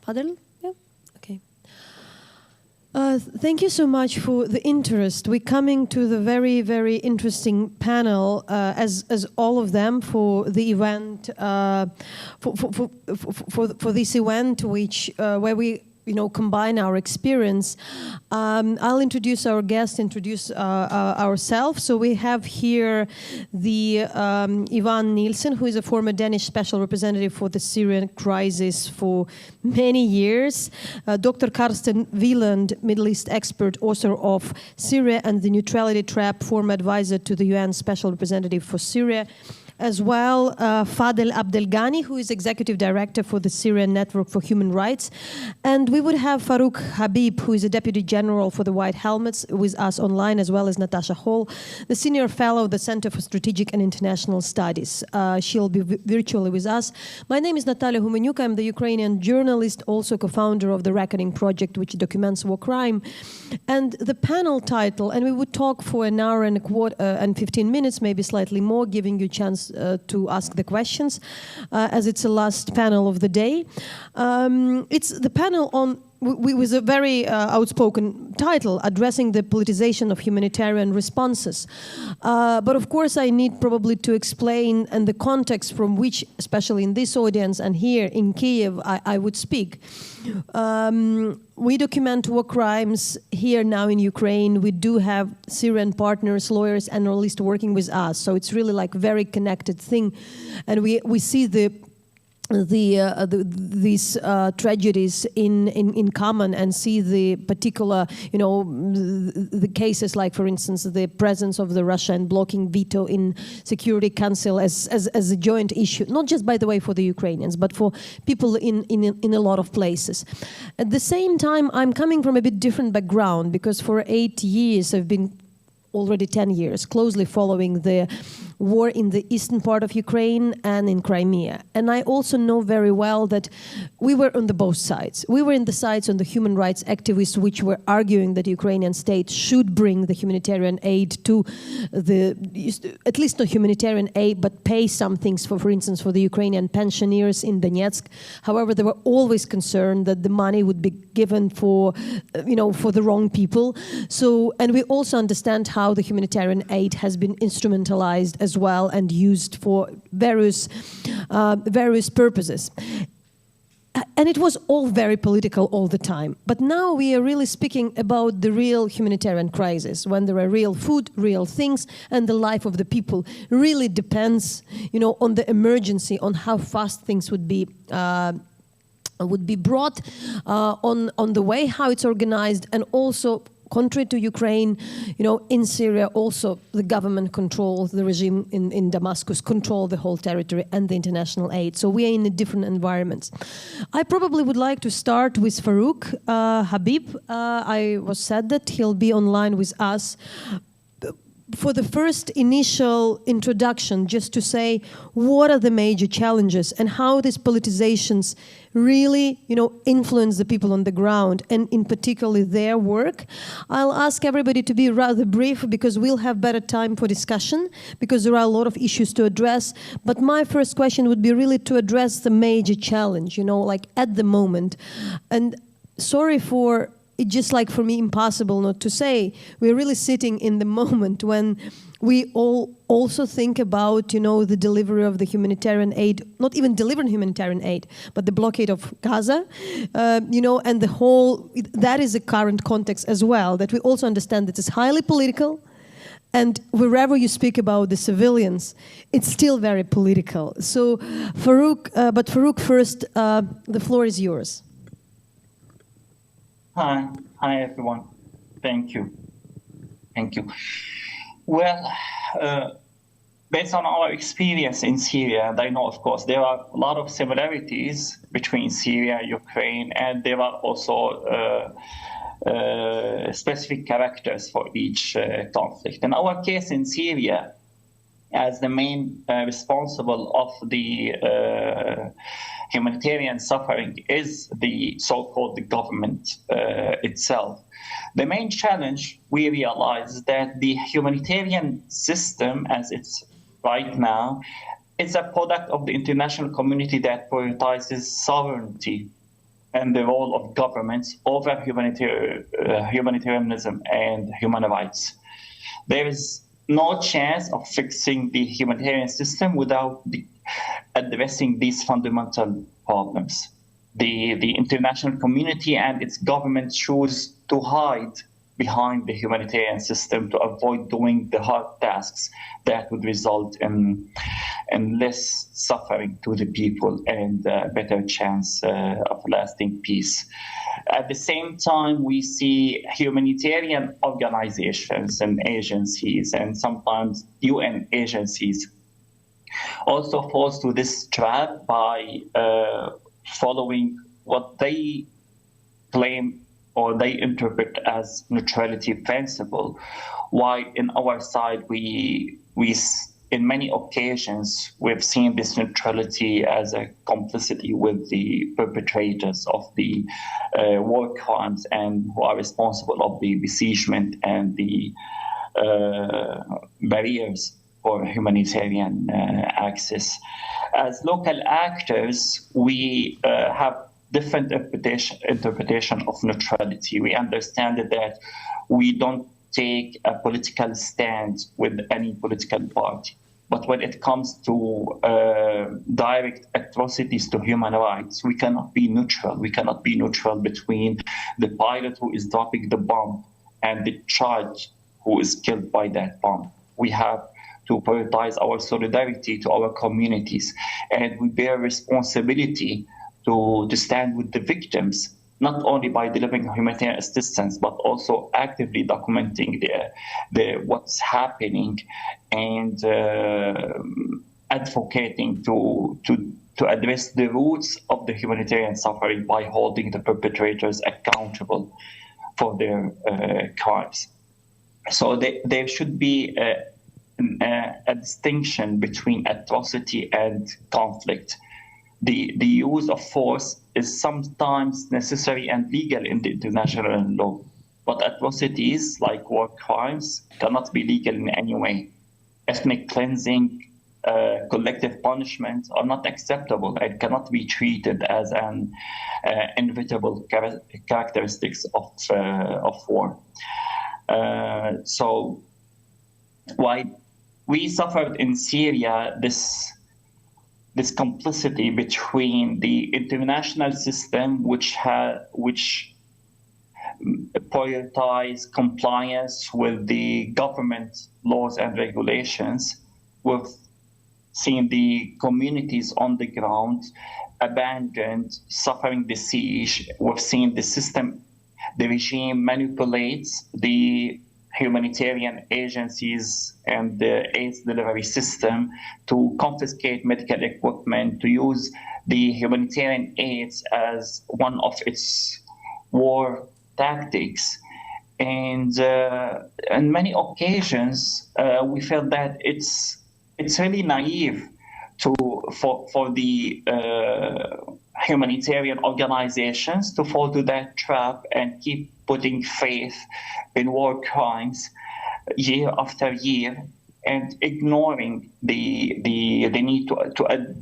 Fadel? Yeah? Okay. Thank you so much for the interest. We're coming to the very, very interesting panel, as all of them, for the event, for this event, which where we combine our experience. I'll introduce our guest, introduce ourselves. So we have here the Ivan Nielsen, who is a former Danish special representative for the Syrian crisis for many years. Dr. Karsten Wieland, Middle East expert, author of Syria and the Neutrality Trap, former advisor to the UN Special Representative for Syria. As well, Fadel Abdelghani, who is Executive Director for the Syrian Network for Human Rights. And we would have Farouk Habib, who is a Deputy General for the White Helmets, with us online, as well as Natasha Hall, the Senior Fellow of the Center for Strategic and International Studies. She'll be virtually with us. My name is Natalia Humenyuk. I'm the Ukrainian journalist, also co-founder of the Reckoning Project, which documents war crime. And the panel title, and we would talk for an hour and a quarter and 15 minutes, maybe slightly more, giving you a chance to ask the questions, as it's the last panel of the day. It's the panel on with a very outspoken title, Addressing the Politicization of Humanitarian Responses. But of course I need probably to explain and the context from which, especially in this audience and here in Kyiv, I would speak. We document war crimes here now in Ukraine. We do have Syrian partners, lawyers, and journalists working with us. So it's really like very connected thing. And we see these tragedies in common and see the particular, the cases like, for instance, the presence of the Russian blocking veto in Security Council as a joint issue, not just, by the way, for the Ukrainians, but for people in a lot of places. At the same time, I'm coming from a bit different background, because for 8 years, I've been already 10 years, closely following the war in the eastern part of Ukraine and in Crimea. And I also know very well that we were on the both sides. We were in the sides on the human rights activists, which were arguing that the Ukrainian state should bring the humanitarian aid to at least not humanitarian aid, but pay some things, for instance, for the Ukrainian pensioners in Donetsk. However, they were always concerned that the money would be given for, for the wrong people. So, and we also understand how the humanitarian aid has been instrumentalized as well and used for various purposes. And it was all very political all the time. But now we are really speaking about the real humanitarian crisis, when there are real food, real things, and the life of the people really depends, on the emergency, on how fast things would be brought, on the way how it's organized, and also, contrary to Ukraine, in Syria also the government controls, the regime in Damascus control the whole territory and the international aid. So we are in a different environments. I probably would like to start with Farouk Habib. I was said that he'll be online with us. For the first initial introduction, just to say what are the major challenges and how these politicizations really, influence the people on the ground, and in particular their work. I'll ask everybody to be rather brief, because we'll have better time for discussion, because there are a lot of issues to address. But my first question would be really to address the major challenge, like at the moment. And sorry for it's just like for me impossible not to say, we're really sitting in the moment when we all also think about, the delivery of the humanitarian aid, not even delivering humanitarian aid, but the blockade of Gaza, and the whole, that is a current context as well, that we also understand that it's highly political. And wherever you speak about the civilians, it's still very political. So Farouk first, the floor is yours. Hi everyone. Thank you. Well, based on our experience in Syria, and I know, of course, there are a lot of similarities between Syria, Ukraine, and there are also specific characters for each conflict. In our case in Syria, as the main responsible of the humanitarian suffering is the so-called government itself. The main challenge, we realize that the humanitarian system as it's right now is a product of the international community that prioritizes sovereignty and the role of governments over humanitarianism and human rights. There is no chance of fixing the humanitarian system without addressing these fundamental problems. The international community and its government choose to hide behind the humanitarian system to avoid doing the hard tasks that would result in less suffering to the people and a better chance of lasting peace. At the same time, we see humanitarian organizations and agencies, and sometimes UN agencies, also falls to this trap by following what they claim or they interpret as neutrality principle, while in our side we in many occasions we've seen this neutrality as a complicity with the perpetrators of the war crimes and who are responsible of the besiegement and the barriers for humanitarian access. As local actors, we have different interpretation of neutrality. We understand that we don't take a political stand with any political party. But when it comes to direct atrocities to human rights, we cannot be neutral. We cannot be neutral between the pilot who is dropping the bomb and the child who is killed by that bomb. We have to prioritize our solidarity to our communities, and we bear responsibility to stand with the victims, not only by delivering humanitarian assistance, but also actively documenting what's happening and advocating to address the roots of the humanitarian suffering by holding the perpetrators accountable for their crimes. So there should be a distinction between atrocity and conflict. The use of force is sometimes necessary and legal in the international law, but atrocities like war crimes cannot be legal in any way. Ethnic cleansing, collective punishment are not acceptable and cannot be treated as an inevitable characteristics of war. So why we suffered in Syria this complicity between the international system, which prioritize compliance with the government laws and regulations. We've seen the communities on the ground abandoned, suffering the siege. We've seen the system, the regime manipulates the humanitarian agencies and the aid delivery system to confiscate medical equipment, to use the humanitarian aids as one of its war tactics. And on many occasions, we felt that it's really naive for the humanitarian organizations to fall to that trap and keep putting faith in war crimes year after year and ignoring the need to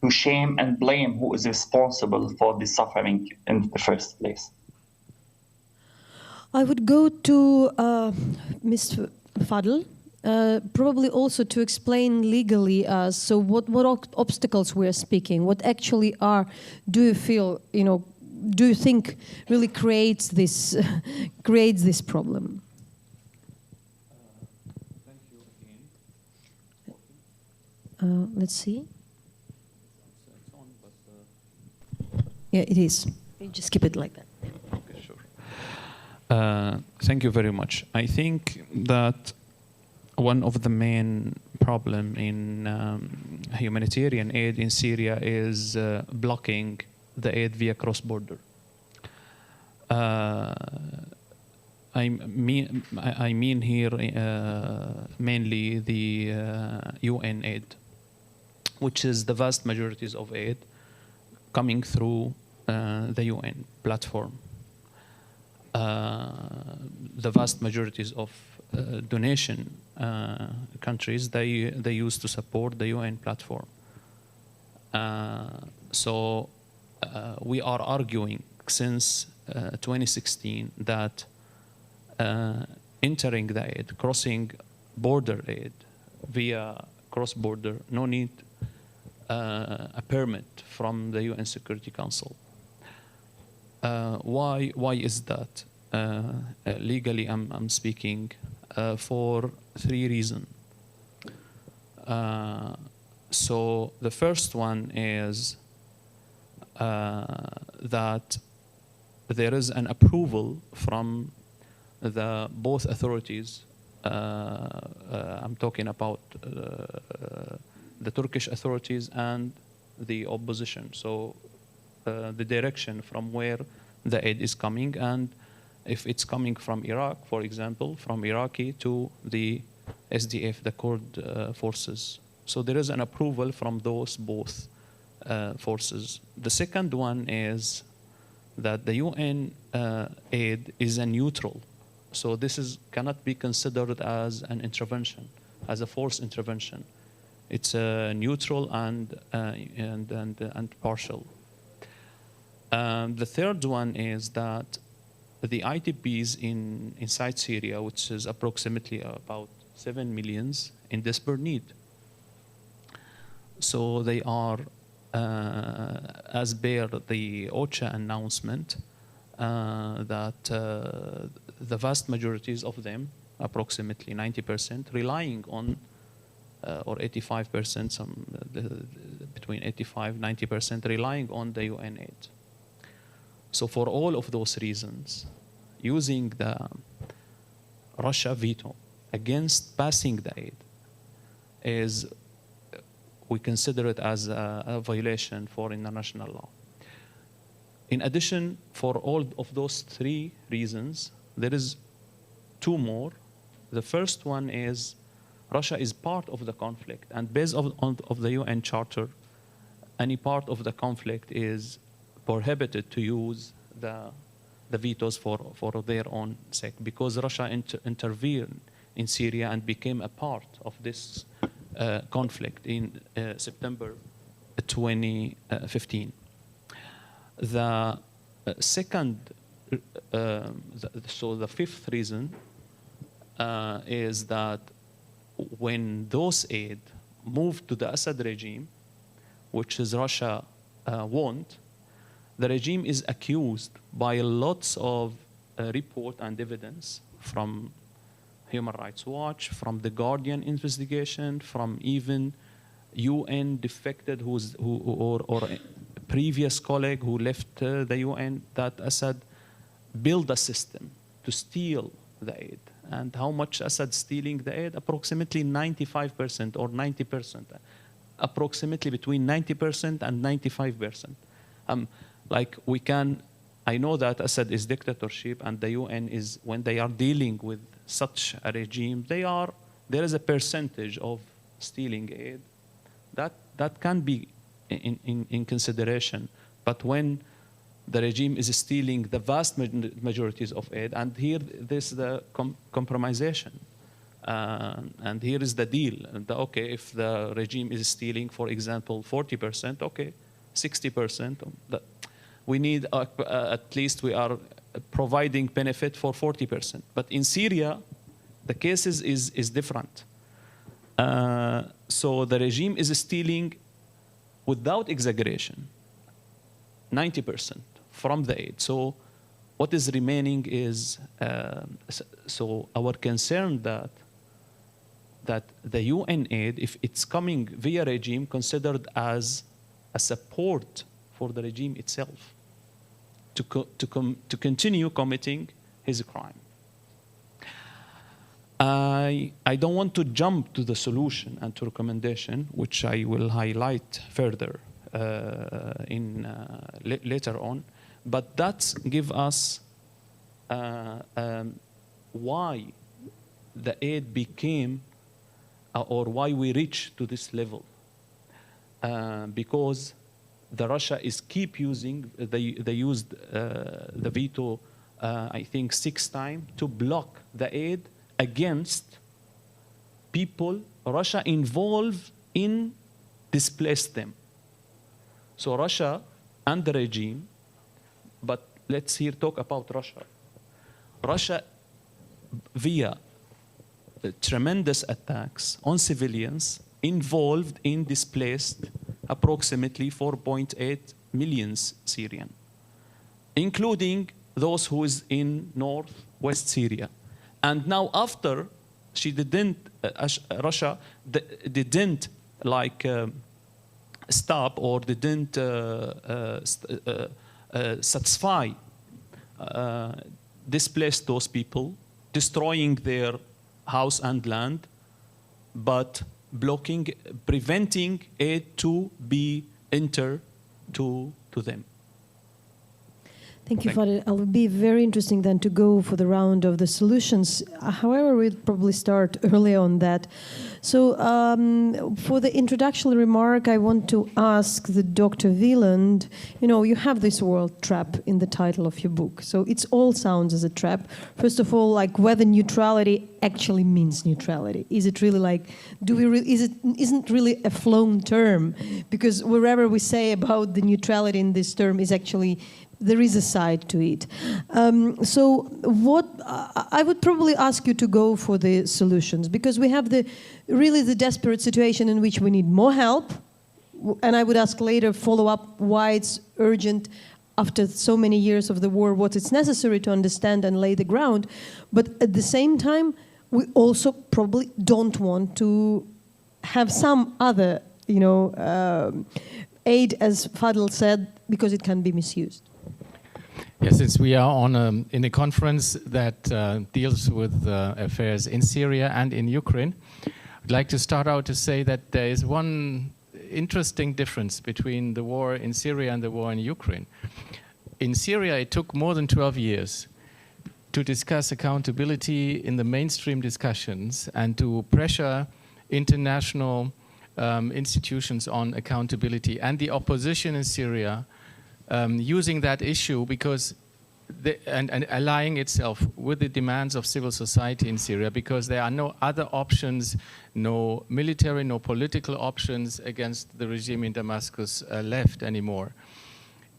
shame and blame who is responsible for the suffering in the first place. I would go to Mr. Fadl, probably also to explain legally so what obstacles we're speaking, what actually are, do you feel, do you think really creates this problem? Thank you again. Let's see. It's on, but yeah, it is. You just keep it like that. okay, sure. Thank you very much. I think that one of the main problem in humanitarian aid in Syria is blocking the aid via cross-border. I mean here mainly the UN aid, which is the vast majorities of aid coming through the UN platform. The vast majorities of donation countries, they use to support the UN platform. So we are arguing since 2016 that entering the aid, crossing border aid via cross-border, no need a permit from the UN Security Council. Why is that? Legally, I'm speaking for 3 reasons. So the first one is that there is an approval from both authorities. I'm talking about the Turkish authorities and the opposition. So the direction from where the aid is coming, and if it's coming from Iraq, for example, from Iraqi to the SDF, the Kurd forces. So there is an approval from those both forces. The second one is that the UN aid is a neutral. So this cannot be considered as an intervention, as a forced intervention. It's neutral and partial. The third one is that the IDPs inside Syria, which is approximately about 7 million, in desperate need. So they are, as per the OCHA announcement, that the vast majorities of them, approximately 90%, relying on, or 85%, between 85 and 90%, relying on the UN aid. So for all of those reasons, using the Russia veto against passing the aid we consider it as a violation for international law. In addition, for all of those 3 reasons, there is 2 more. The first one is Russia is part of the conflict, and based on the UN Charter, any part of the conflict is prohibited to use the vetoes for their own sake, because Russia intervened in Syria and became a part of this conflict in September 2015. The second, so the fifth reason is that when those aid moved to the Assad regime, which is Russia want, the regime is accused by lots of report and evidence from Human Rights Watch, from the Guardian investigation, from even UN defected or a previous colleague who left the UN, that Assad built a system to steal the aid. And how much Assad stealing the aid? Approximately 95% or 90%. Approximately between 90% and 95%. Like we can, I know that Assad is dictatorship, and the UN is, when they are dealing with such a regime, there is a percentage of stealing aid that can be in consideration. But when the regime is stealing the vast majorities of aid, and here this the compromisation, and here is the deal. Okay, if the regime is stealing, for example, 40%, okay, 60%. We need at least we are providing benefit for 40%. But in Syria, the case is different. So the regime is stealing, without exaggeration, 90% from the aid. So what is remaining is, so our concern that the UN aid, if it's coming via regime, considered as a support for the regime itself to continue committing his crime. I don't want to jump to the solution and to recommendation, which I will highlight further later on, but that give us why the aid became, or why we reached to this level. Because the Russia is keep using, they used the veto, I think 6 times, to block the aid against people Russia involved in displaced them. So Russia and the regime. But let's here talk about Russia. Russia, via tremendous attacks on civilians, involved in displaced approximately 4.8 million Syrian, including those who is in northwest Syria. And now after she didn't, Russia didn't like stop or didn't satisfy displace those people, destroying their house and land, but blocking, preventing aid to be enter to them. Thank you, Fadil. It'll be very interesting then to go for the round of the solutions. However, we'll probably start early on that. So for the introductory remark, I want to ask the Dr. Wieland, you have this word trap in the title of your book. So it all sounds as a trap. First of all, like whether neutrality actually means neutrality. Is it really like, isn't really a flown term? Because wherever we say about the neutrality in this term is actually, there is a side to it. So what I would probably ask you to go for the solutions, because we have the desperate situation in which we need more help, and I would ask later follow up why it's urgent after so many years of the war, what it's necessary to understand and lay the ground. But at the same time, we also probably don't want to have some other, aid, as Fadil said, because it can be misused. Yes, since we are in a conference that deals with affairs in Syria and in Ukraine, I'd like to start out to say that there is one interesting difference between the war in Syria and the war in Ukraine. In Syria, it took more than 12 years to discuss accountability in the mainstream discussions and to pressure international institutions on accountability, and the opposition in Syria using that issue because and allying itself with the demands of civil society in Syria, because there are no other options, no military, no political options against the regime in Damascus left anymore.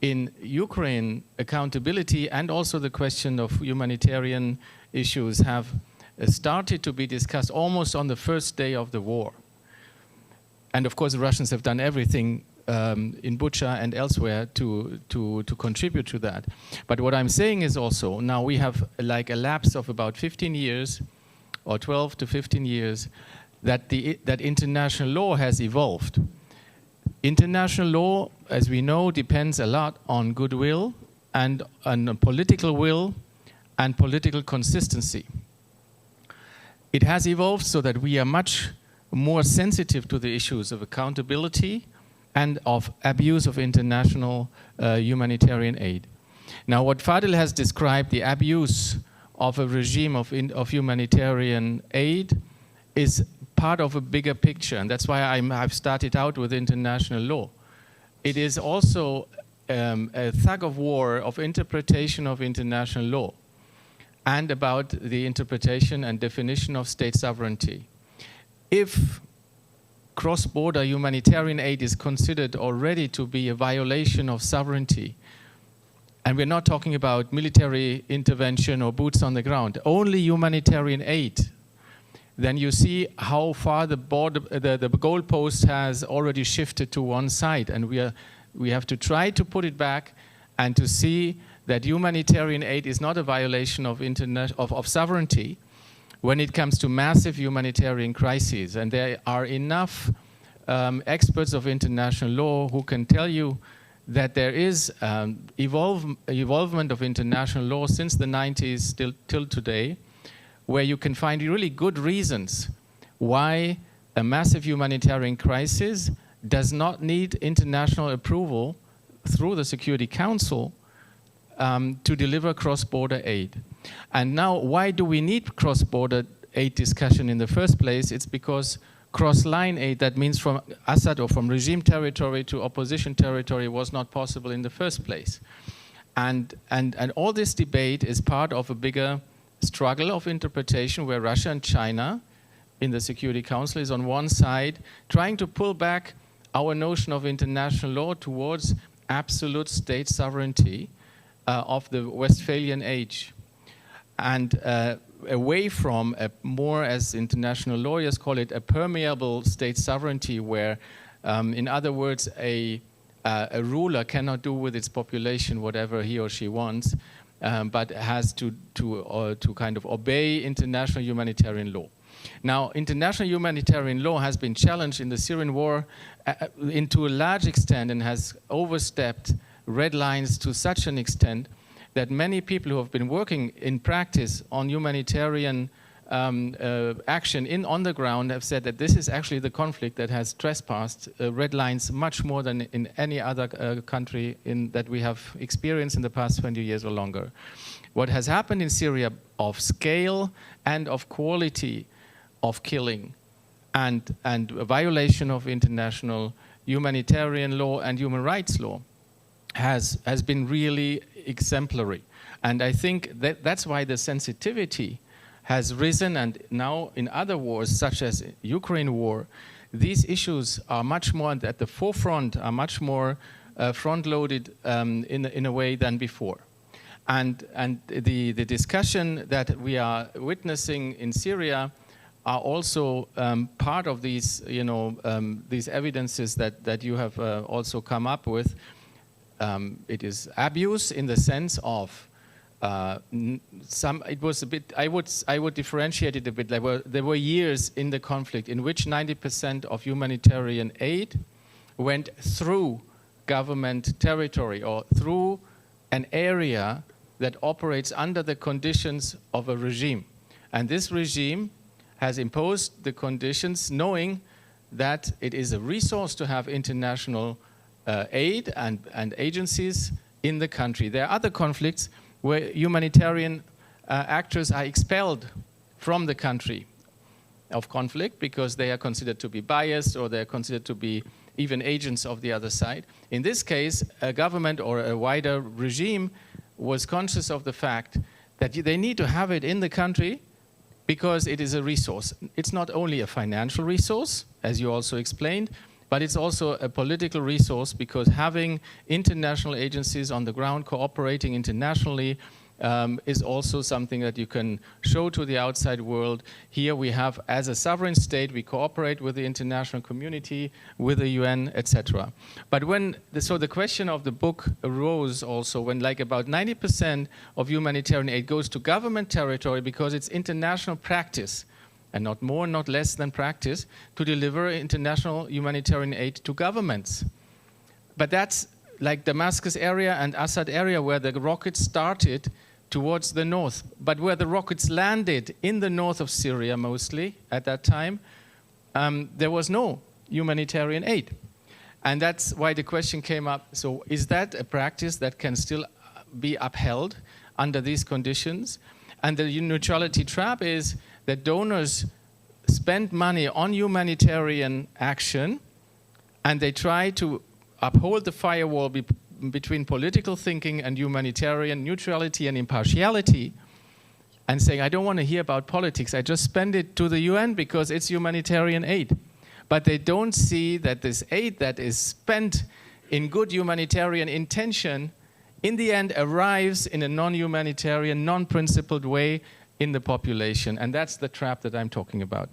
In Ukraine, accountability and also the question of humanitarian issues have started to be discussed almost on the first day of the war. And of course, the Russians have done everything in Bucha and elsewhere to contribute to that. But what I'm saying is also, now we have like a lapse of about 15 years, or 12 to 15 years, that international law has evolved. International law, as we know, depends a lot on goodwill and on political will and political consistency. It has evolved so that we are much more sensitive to the issues of accountability and of abuse of international humanitarian aid. Now, what Fadil has described, the abuse of a regime of humanitarian aid, is part of a bigger picture, and that's why I've started out with international law. It is also a tug of war of interpretation of international law and about the interpretation and definition of state sovereignty. If cross-border humanitarian aid is considered already to be a violation of sovereignty, and we're not talking about military intervention or boots on the ground, only humanitarian aid, then you see how far the goalpost has already shifted to one side, and we have to try to put it back and to see that humanitarian aid is not a violation of sovereignty when it comes to massive humanitarian crises. And there are enough experts of international law who can tell you that there is evolvement of international law since the 90s till today, where you can find really good reasons why a massive humanitarian crisis does not need international approval through the Security Council to deliver cross-border aid. And now, why do we need cross-border aid discussion in the first place? It's because cross-line aid, that means from Assad or from regime territory to opposition territory, was not possible in the first place. And all this debate is part of a bigger struggle of interpretation where Russia and China in the Security Council is on one side trying to pull back our notion of international law towards absolute state sovereignty of the Westphalian age, and away from a more, as international lawyers call it, a permeable state sovereignty, where, in other words, a ruler cannot do with its population whatever he or she wants, but has to kind of obey international humanitarian law. Now, international humanitarian law has been challenged in the Syrian war to a large extent, and has overstepped red lines to such an extent that many people who have been working in practice on humanitarian action on the ground have said that this is actually the conflict that has trespassed red lines much more than in any other country that we have experienced in the past 20 years or longer. What has happened in Syria of scale and of quality of killing and a violation of international humanitarian law and human rights law has been really exemplary. And I think that's why the sensitivity has risen, and now in other wars, such as Ukraine war, these issues are much more at the forefront, are much more front-loaded in a way than before. And the discussion that we are witnessing in Syria are also part of these, these evidences that you have also come up with. It is abuse in the sense of it was a bit. I would differentiate it a bit. There were years in the conflict in which 90% of humanitarian aid went through government territory or through an area that operates under the conditions of a regime, and this regime has imposed the conditions knowing that it is a resource to have international aid and agencies in the country. There are other conflicts where humanitarian actors are expelled from the country of conflict because they are considered to be biased or they are considered to be even agents of the other side. In this case, a government or a wider regime was conscious of the fact that they need to have it in the country because it is a resource. It's not only a financial resource, as you also explained, but it's also a political resource because having international agencies on the ground cooperating internationally is also something that you can show to the outside world. Here we have, as a sovereign state, we cooperate with the international community, with the UN, etc. But so the question of the book arose also when like about 90% of humanitarian aid goes to government territory because it's international practice, and not more, not less than practice, to deliver international humanitarian aid to governments. But that's like Damascus area and Assad area where the rockets started towards the north. But where the rockets landed in the north of Syria mostly at that time, there was no humanitarian aid. And that's why the question came up, so is that a practice that can still be upheld under these conditions? And the neutrality trap is that donors spend money on humanitarian action and they try to uphold the firewall between political thinking and humanitarian neutrality and impartiality, and saying, I don't want to hear about politics, I just spend it to the UN because it's humanitarian aid. But they don't see that this aid that is spent in good humanitarian intention in the end arrives in a non-humanitarian, non-principled way in the population. And that's the trap that I'm talking about.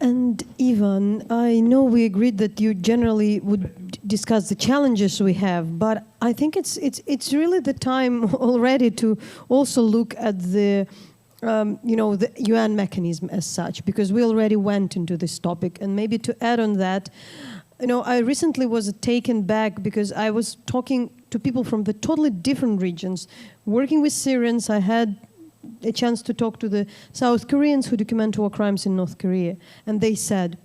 And Ivan, I know we agreed that you generally would discuss the challenges we have, but I think it's really the time already to also look at the the UN mechanism as such, because we already went into this topic. And maybe to add on that, I recently was taken back because I was talking to people from the totally different regions, working with Syrians. I had a chance to talk to the South Koreans who document war crimes in North Korea. And they said,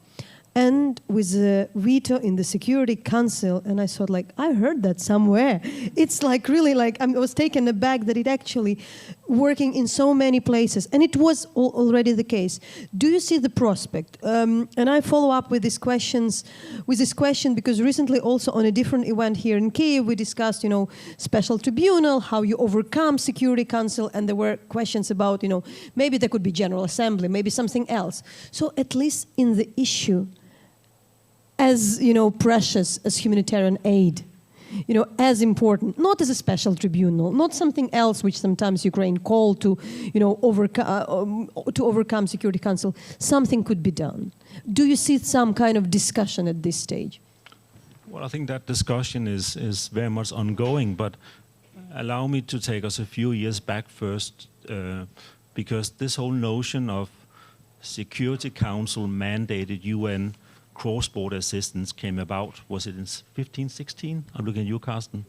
and with the veto in the Security Council, and I thought, I heard that somewhere. It's really I was taken aback that it actually working in so many places, and it was already the case. Do you see the prospect? And I follow up with this question because recently also on a different event here in Kyiv, we discussed, special tribunal, how you overcome Security Council, and there were questions about, maybe there could be General Assembly, maybe something else. So at least in the issue, as precious as humanitarian aid, as important, not as a special tribunal, not something else which sometimes Ukraine called to, to overcome Security Council. Something could be done. Do you see some kind of discussion at this stage? Well, I think that discussion is very much ongoing, but allow me to take us a few years back first, because this whole notion of Security Council mandated UN cross-border assistance came about. Was it in 15, 16? I'm looking at you, Carsten.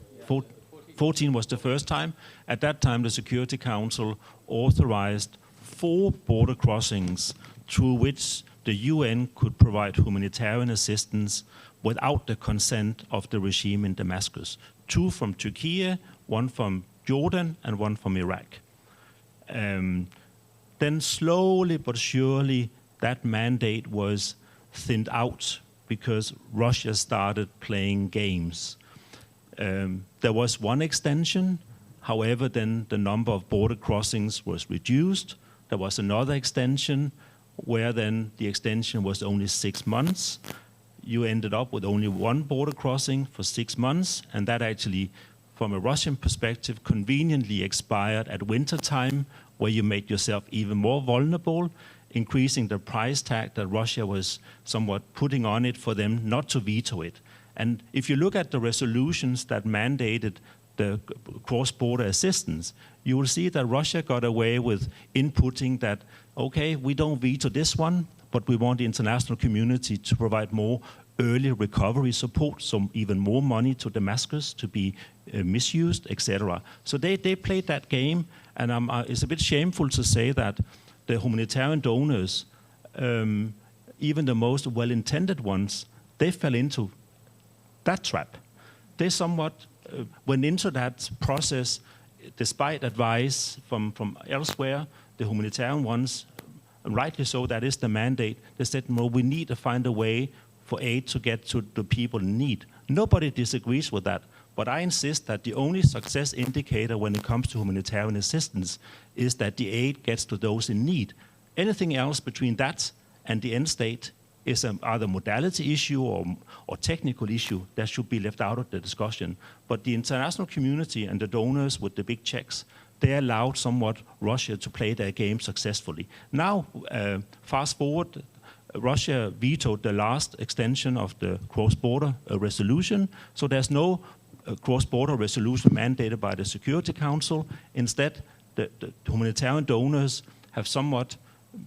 14 was the first time. At that time, the Security Council authorized 4 border crossings through which the UN could provide humanitarian assistance without the consent of the regime in Damascus. 2 from Turkey, 1 from Jordan, and 1 from Iraq. Then slowly but surely that mandate was thinned out because Russia started playing games. There was one extension, however, then the number of border crossings was reduced. There was another extension where then the extension was only 6 months. You ended up with only 1 border crossing for 6 months, and that actually, from a Russian perspective, conveniently expired at winter time, where you made yourself even more vulnerable, increasing the price tag that Russia was somewhat putting on it for them not to veto it. And if you look at the resolutions that mandated the cross-border assistance, you will see that Russia got away with inputting that, okay, we don't veto this one, but we want the international community to provide more early recovery support, so even more money to Damascus to be misused, etc. So they played that game, and it's a bit shameful to say that the humanitarian donors, even the most well-intended ones, they fell into that trap. They somewhat went into that process despite advice from elsewhere. The humanitarian ones, rightly so, that is the mandate. They said, no, we need to find a way for aid to get to the people in need. Nobody disagrees with that. But I insist that the only success indicator when it comes to humanitarian assistance is that the aid gets to those in need. Anything else between that and the end state is either modality issue or technical issue that should be left out of the discussion. But the international community and the donors with the big checks, they allowed somewhat Russia to play their game successfully. Now, fast forward, Russia vetoed the last extension of the cross-border resolution, so there's no cross-border resolution mandated by the Security Council. Instead, the humanitarian donors have somewhat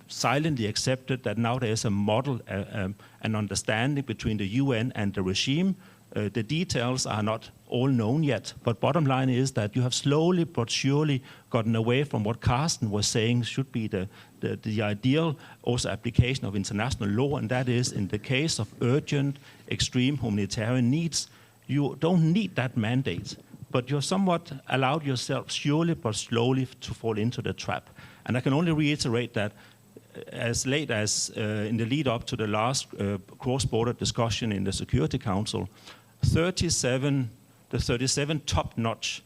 silently accepted that now there is a model, an understanding between the UN and the regime. The details are not all known yet, but bottom line is that you have slowly but surely gotten away from what Carsten was saying should be the ideal also application of international law, and that is in the case of urgent, extreme humanitarian needs, you don't need that mandate, but you're somewhat allowed yourself surely but slowly to fall into the trap. And I can only reiterate that as late as in the lead up to the last cross-border discussion in the Security Council, the 37 top-notch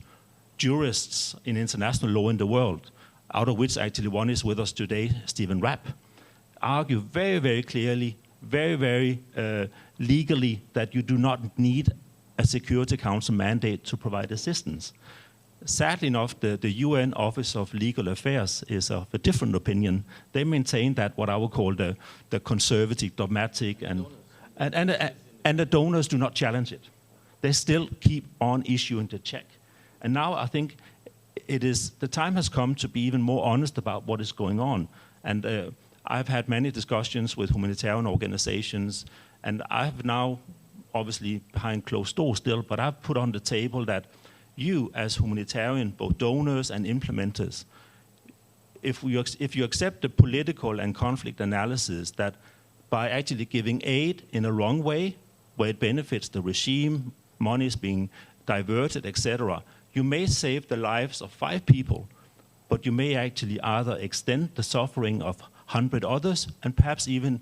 jurists in international law in the world, out of which actually one is with us today, Stephen Rapp, argue very, very clearly, very, very legally that you do not need a Security Council mandate to provide assistance. Sadly enough, the UN Office of Legal Affairs is of a different opinion. They maintain that what I would call the conservative, dogmatic, and the donors do not challenge it. They still keep on issuing the check. And now I think the time has come to be even more honest about what is going on. And I've had many discussions with humanitarian organizations, and I've now, obviously behind closed doors still, but I've put on the table that you as humanitarian, both donors and implementers, if you accept the political and conflict analysis that by actually giving aid in a wrong way, where it benefits the regime, money is being diverted, etc., you may save the lives of 5 people, but you may actually either extend the suffering of 100 others and perhaps even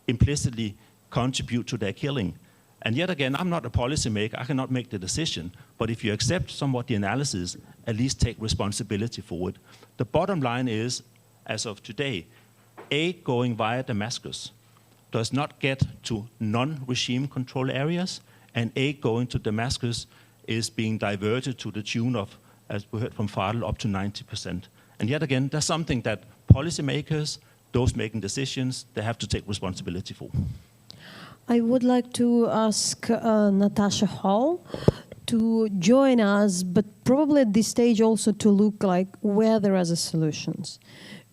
implicitly contribute to their killing. And yet again, I'm not a policymaker, I cannot make the decision, but if you accept somewhat the analysis, at least take responsibility for it. The bottom line is, as of today, aid going via Damascus does not get to non-regime control areas, and aid going to Damascus is being diverted to the tune of, as we heard from Fadel, up to 90%. And yet again, that's something that policymakers, those making decisions, they have to take responsibility for. I would like to ask Natasha Hall to join us, but probably at this stage also to look like where there are the solutions.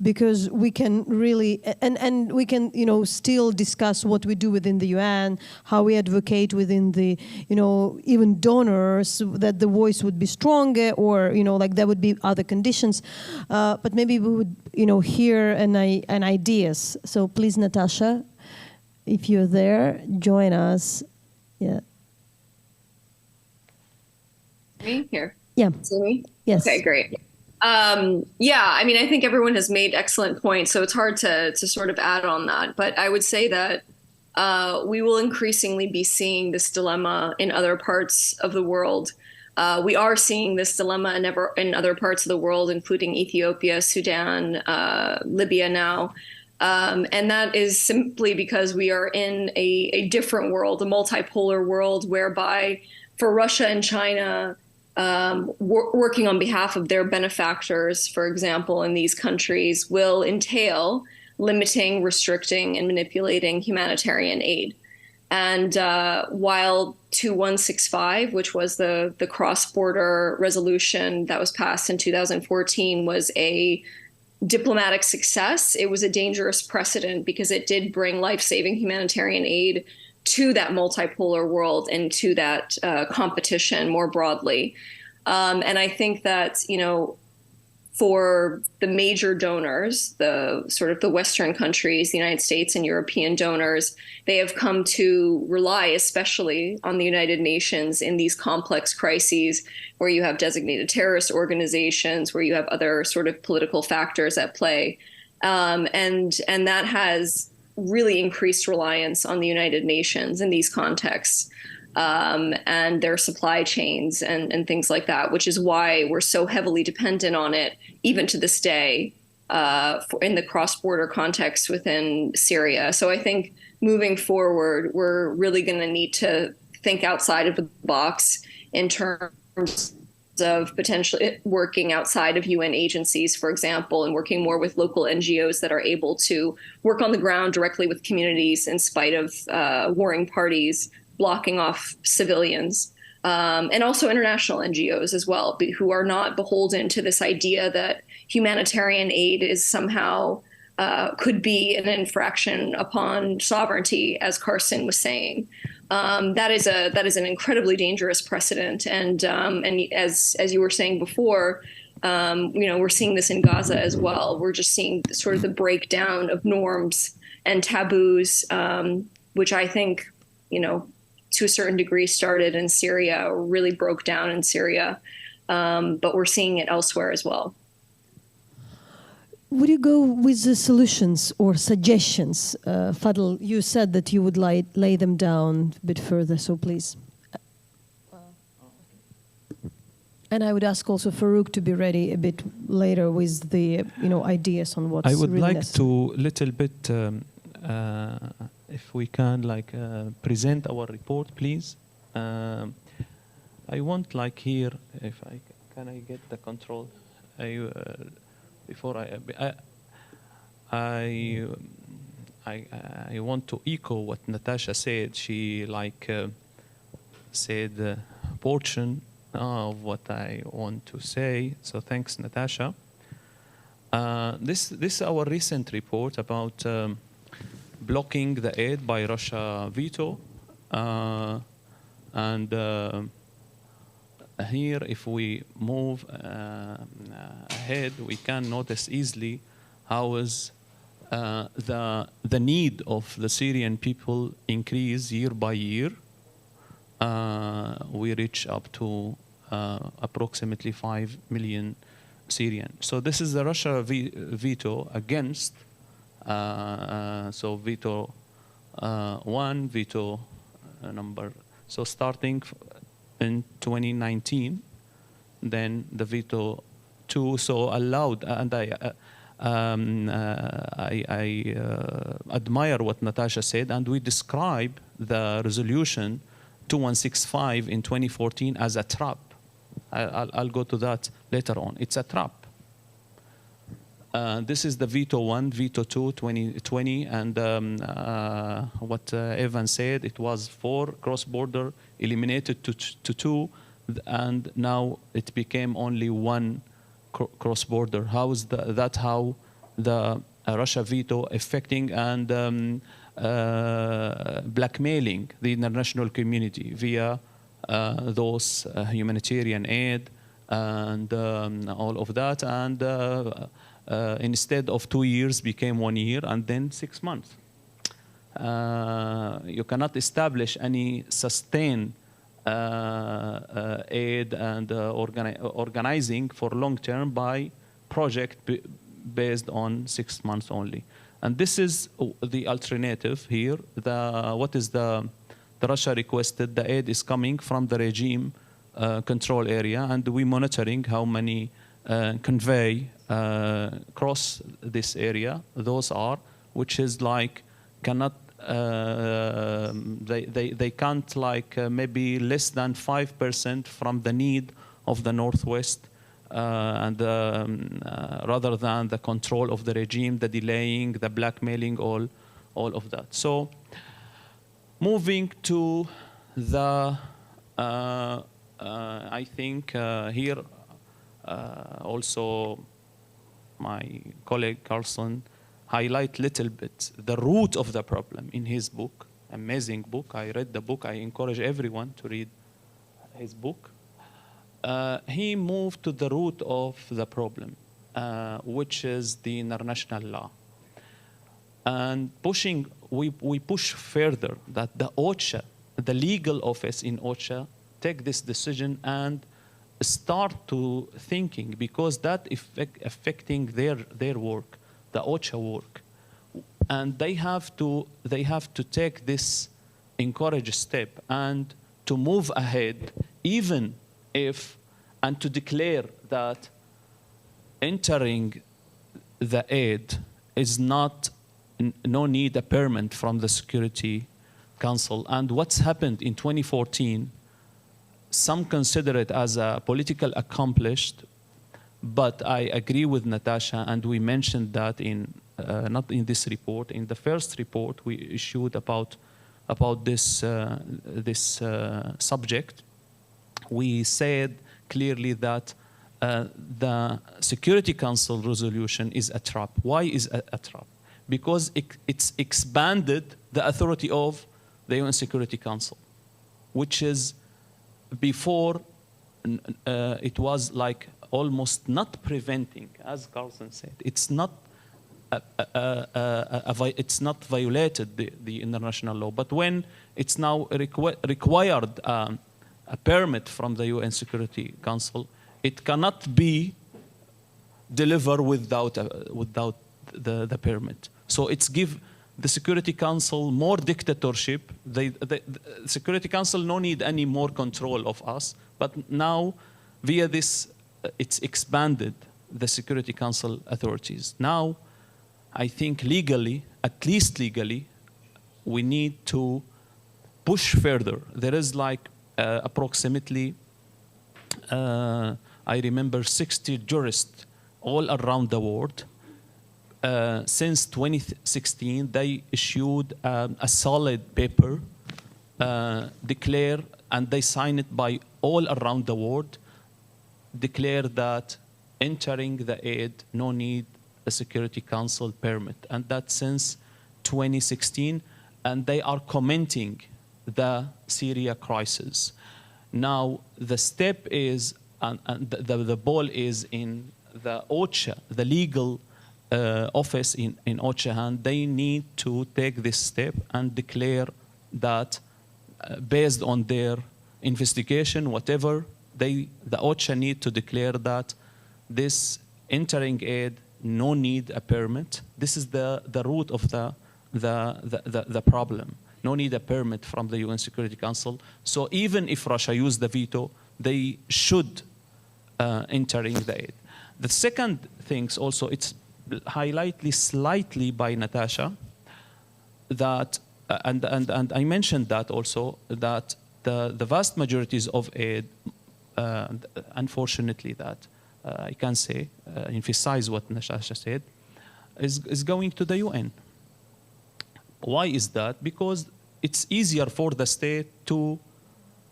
Because we can really, and we can, still discuss what we do within the UN, how we advocate within the, even donors, that the voice would be stronger, or, like there would be other conditions. But maybe we would, hear an ideas. So please, Natasha, if you're there, join us. Yeah. Me here? Yeah. See me? Yes. Okay, great. Yeah, I mean, I think everyone has made excellent points, so it's hard to sort of add on that. But I would say that we will increasingly be seeing this dilemma in other parts of the world. We are seeing this dilemma in other parts of the world, including Ethiopia, Sudan, Libya now. And that is simply because we are in a different world, a multipolar world, whereby for Russia and China, working on behalf of their benefactors, for example, in these countries, will entail limiting, restricting, and manipulating humanitarian aid. And while 2165, which was the cross-border resolution that was passed in 2014, was a diplomatic success, it was a dangerous precedent because it did bring life-saving humanitarian aid to that multipolar world and to that competition more broadly. And I think that, for the major donors, the sort of the Western countries, the United States and European donors, they have come to rely especially on the United Nations in these complex crises where you have designated terrorist organizations, where you have other sort of political factors at play. And that has really increased reliance on the United Nations in these contexts, and their supply chains and things like that, which is why we're so heavily dependent on it, even to this day, in the cross-border context within Syria. So I think moving forward, we're really going to need to think outside of the box in terms of potentially working outside of UN agencies, for example, and working more with local NGOs that are able to work on the ground directly with communities in spite of warring parties blocking off civilians, and also international NGOs as well, who are not beholden to this idea that humanitarian aid is somehow could be an infraction upon sovereignty, as Carson was saying. That is an incredibly dangerous precedent, and as you were saying before, we're seeing this in Gaza as well. We're just seeing sort of the breakdown of norms and taboos, which I think, to a certain degree started in Syria, or really broke down in Syria, but we're seeing it elsewhere as well. Would you go with the solutions or suggestions? Fadel, you said that you would lay them down a bit further, so please. And I would ask also Farouk to be ready a bit later with the ideas on what's I would really like necessary. to little bit, if we can, present our report, please. I want here, if can I get the control? Before I want to echo what Natasha said. She said a portion of what I want to say. So thanks, Natasha. This is our recent report about blocking the aid by Russia veto, and here, if we move ahead, we can notice easily how is the need of the Syrian people increase year by year. We reach up to approximately 5 million Syrian. So this is the Russia veto against. So veto 1, veto number. So starting in 2019, then the veto 2 so allowed, and I admire what Natasha said, and we describe the resolution 2165 in 2014 as a trap. I'll go to that later on. It's a trap. This is the veto 1, veto 2, 2020, and what Evan said, it was 4 cross-border, eliminated to 2, and now it became only 1 cross-border. How is that how the Russia veto affecting and blackmailing the international community via those humanitarian aid and all of that, and instead of 2 years became 1 year and then 6 months. You cannot establish any sustained aid and organizing for long term by project based on 6 months only. And this is the alternative here. What is the Russia requested? The aid is coming from the regime control area, and we monitoring how many convey cross this area. Those are, which is like cannot they can't like maybe less than 5% from the need of the Northwest, and rather than the control of the regime, the delaying, the blackmailing, all of that. So moving to the I think here also my colleague Carlson highlight little bit the root of the problem in his book. Amazing book. I read the book. I encourage everyone to read his book. He moved to the root of the problem, which is the international law. And we push further that the OCHA, the legal office in OCHA, take this decision and start to thinking, because that affecting their work, the OCHA work, and they have to take this encouraged step and to move ahead, even if, and to declare that entering the aid is not, no need a permit from the Security Council. And what's happened in 2014, some consider it as a political accomplished, but I agree with Natasha, and we mentioned that in not in this report, in the first report we issued about this subject. We said clearly that the Security Council resolution is a trap. Why is a trap? Because it's expanded the authority of the UN Security Council, which is before it was like almost not preventing, as Carlson said. It's not it's not violated the international law, but when it's now required a permit from the UN Security Council, it cannot be delivered without the permit. So it's give the Security Council more dictatorship. The Security Council no need any more control of us, but now via this it's expanded the Security Council authorities. Now I think legally, at least legally, we need to push further. There is like approximately I remember 60 jurists all around the world. Since 2016, they issued a solid paper, declare, and they sign it by all around the world, declare that entering the aid, no need a Security Council permit. And that since 2016, and they are commenting the Syria crisis. Now, the step is, and the ball is in the OCHA, the legal office in OCHA, and they need to take this step and declare that based on their investigation, whatever, the OCHA need to declare that this entering aid, no need a permit. This is the root of the problem. No need a permit from the UN Security Council. So even if Russia used the veto, they should entering the aid. The second things also, it's highlighted slightly by Natasha, that and I mentioned that also, that the vast majorities of aid, unfortunately, that I can say, emphasize what Natasha said, is going to the UN. Why is that? Because it's easier for the state to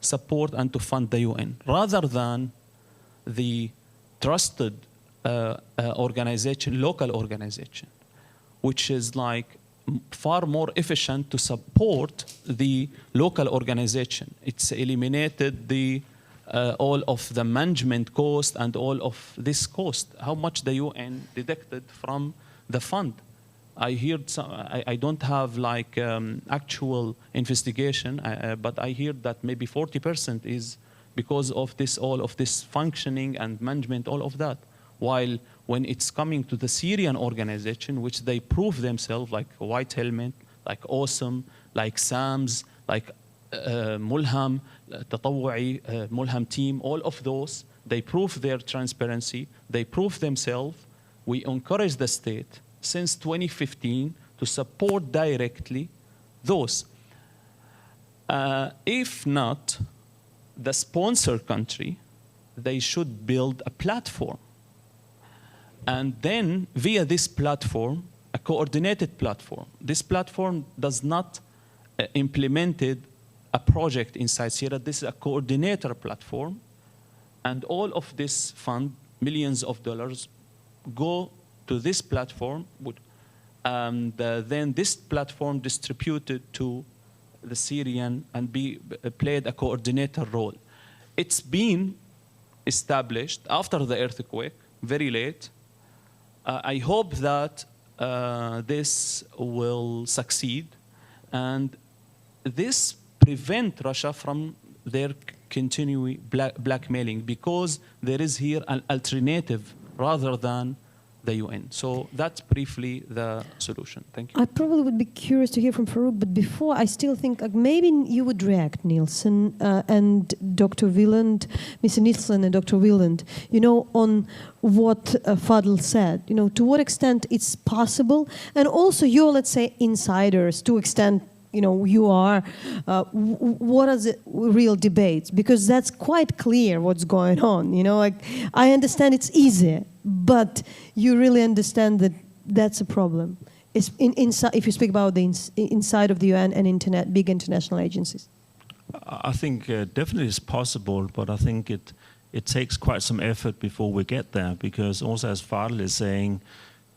support and to fund the UN rather than the trusted organization, local organization, which is like far more efficient to support the local organization. It's eliminated the all of the management cost and all of this cost. How much the UN deducted from the fund? I heard some, I don't have like actual investigation, but I heard that maybe 40% is because of this, all of this functioning and management, all of that. While when it's coming to the Syrian organization, which they prove themselves like White Helmet, like Awesome, like SAMS, like Mulham, Tatawu'i, Mulham team, all of those, they prove their transparency, they prove themselves. We encourage the state since 2015 to support directly those. If not, the sponsor country, they should build a platform. And then via this platform, a coordinated platform. This platform does not implemented a project inside Syria. This is a coordinator platform. And all of this fund, millions of dollars, go to this platform. And then this platform distributed to the Syrian and played a coordinator role. It's been established after the earthquake, very late. I hope that this will succeed, and this prevent Russia from their continuing blackmailing, because there is here an alternative rather than the UN. So that's briefly the solution. Thank you. I probably would be curious to hear from Farouk, but before, I still think maybe you would react, Nielsen and Dr. Wieland, Mr. Nielsen and Dr. Wieland, on what Fadl said, to what extent it's possible, and also you're, let's say, insiders, to extent you are, what are the real debates? Because that's quite clear what's going on. I understand it's easy, but you really understand that that's a problem. It's if you speak about the inside of the UN and big international agencies. I think definitely it's possible, but I think it takes quite some effort before we get there, because also, as Fadl is saying,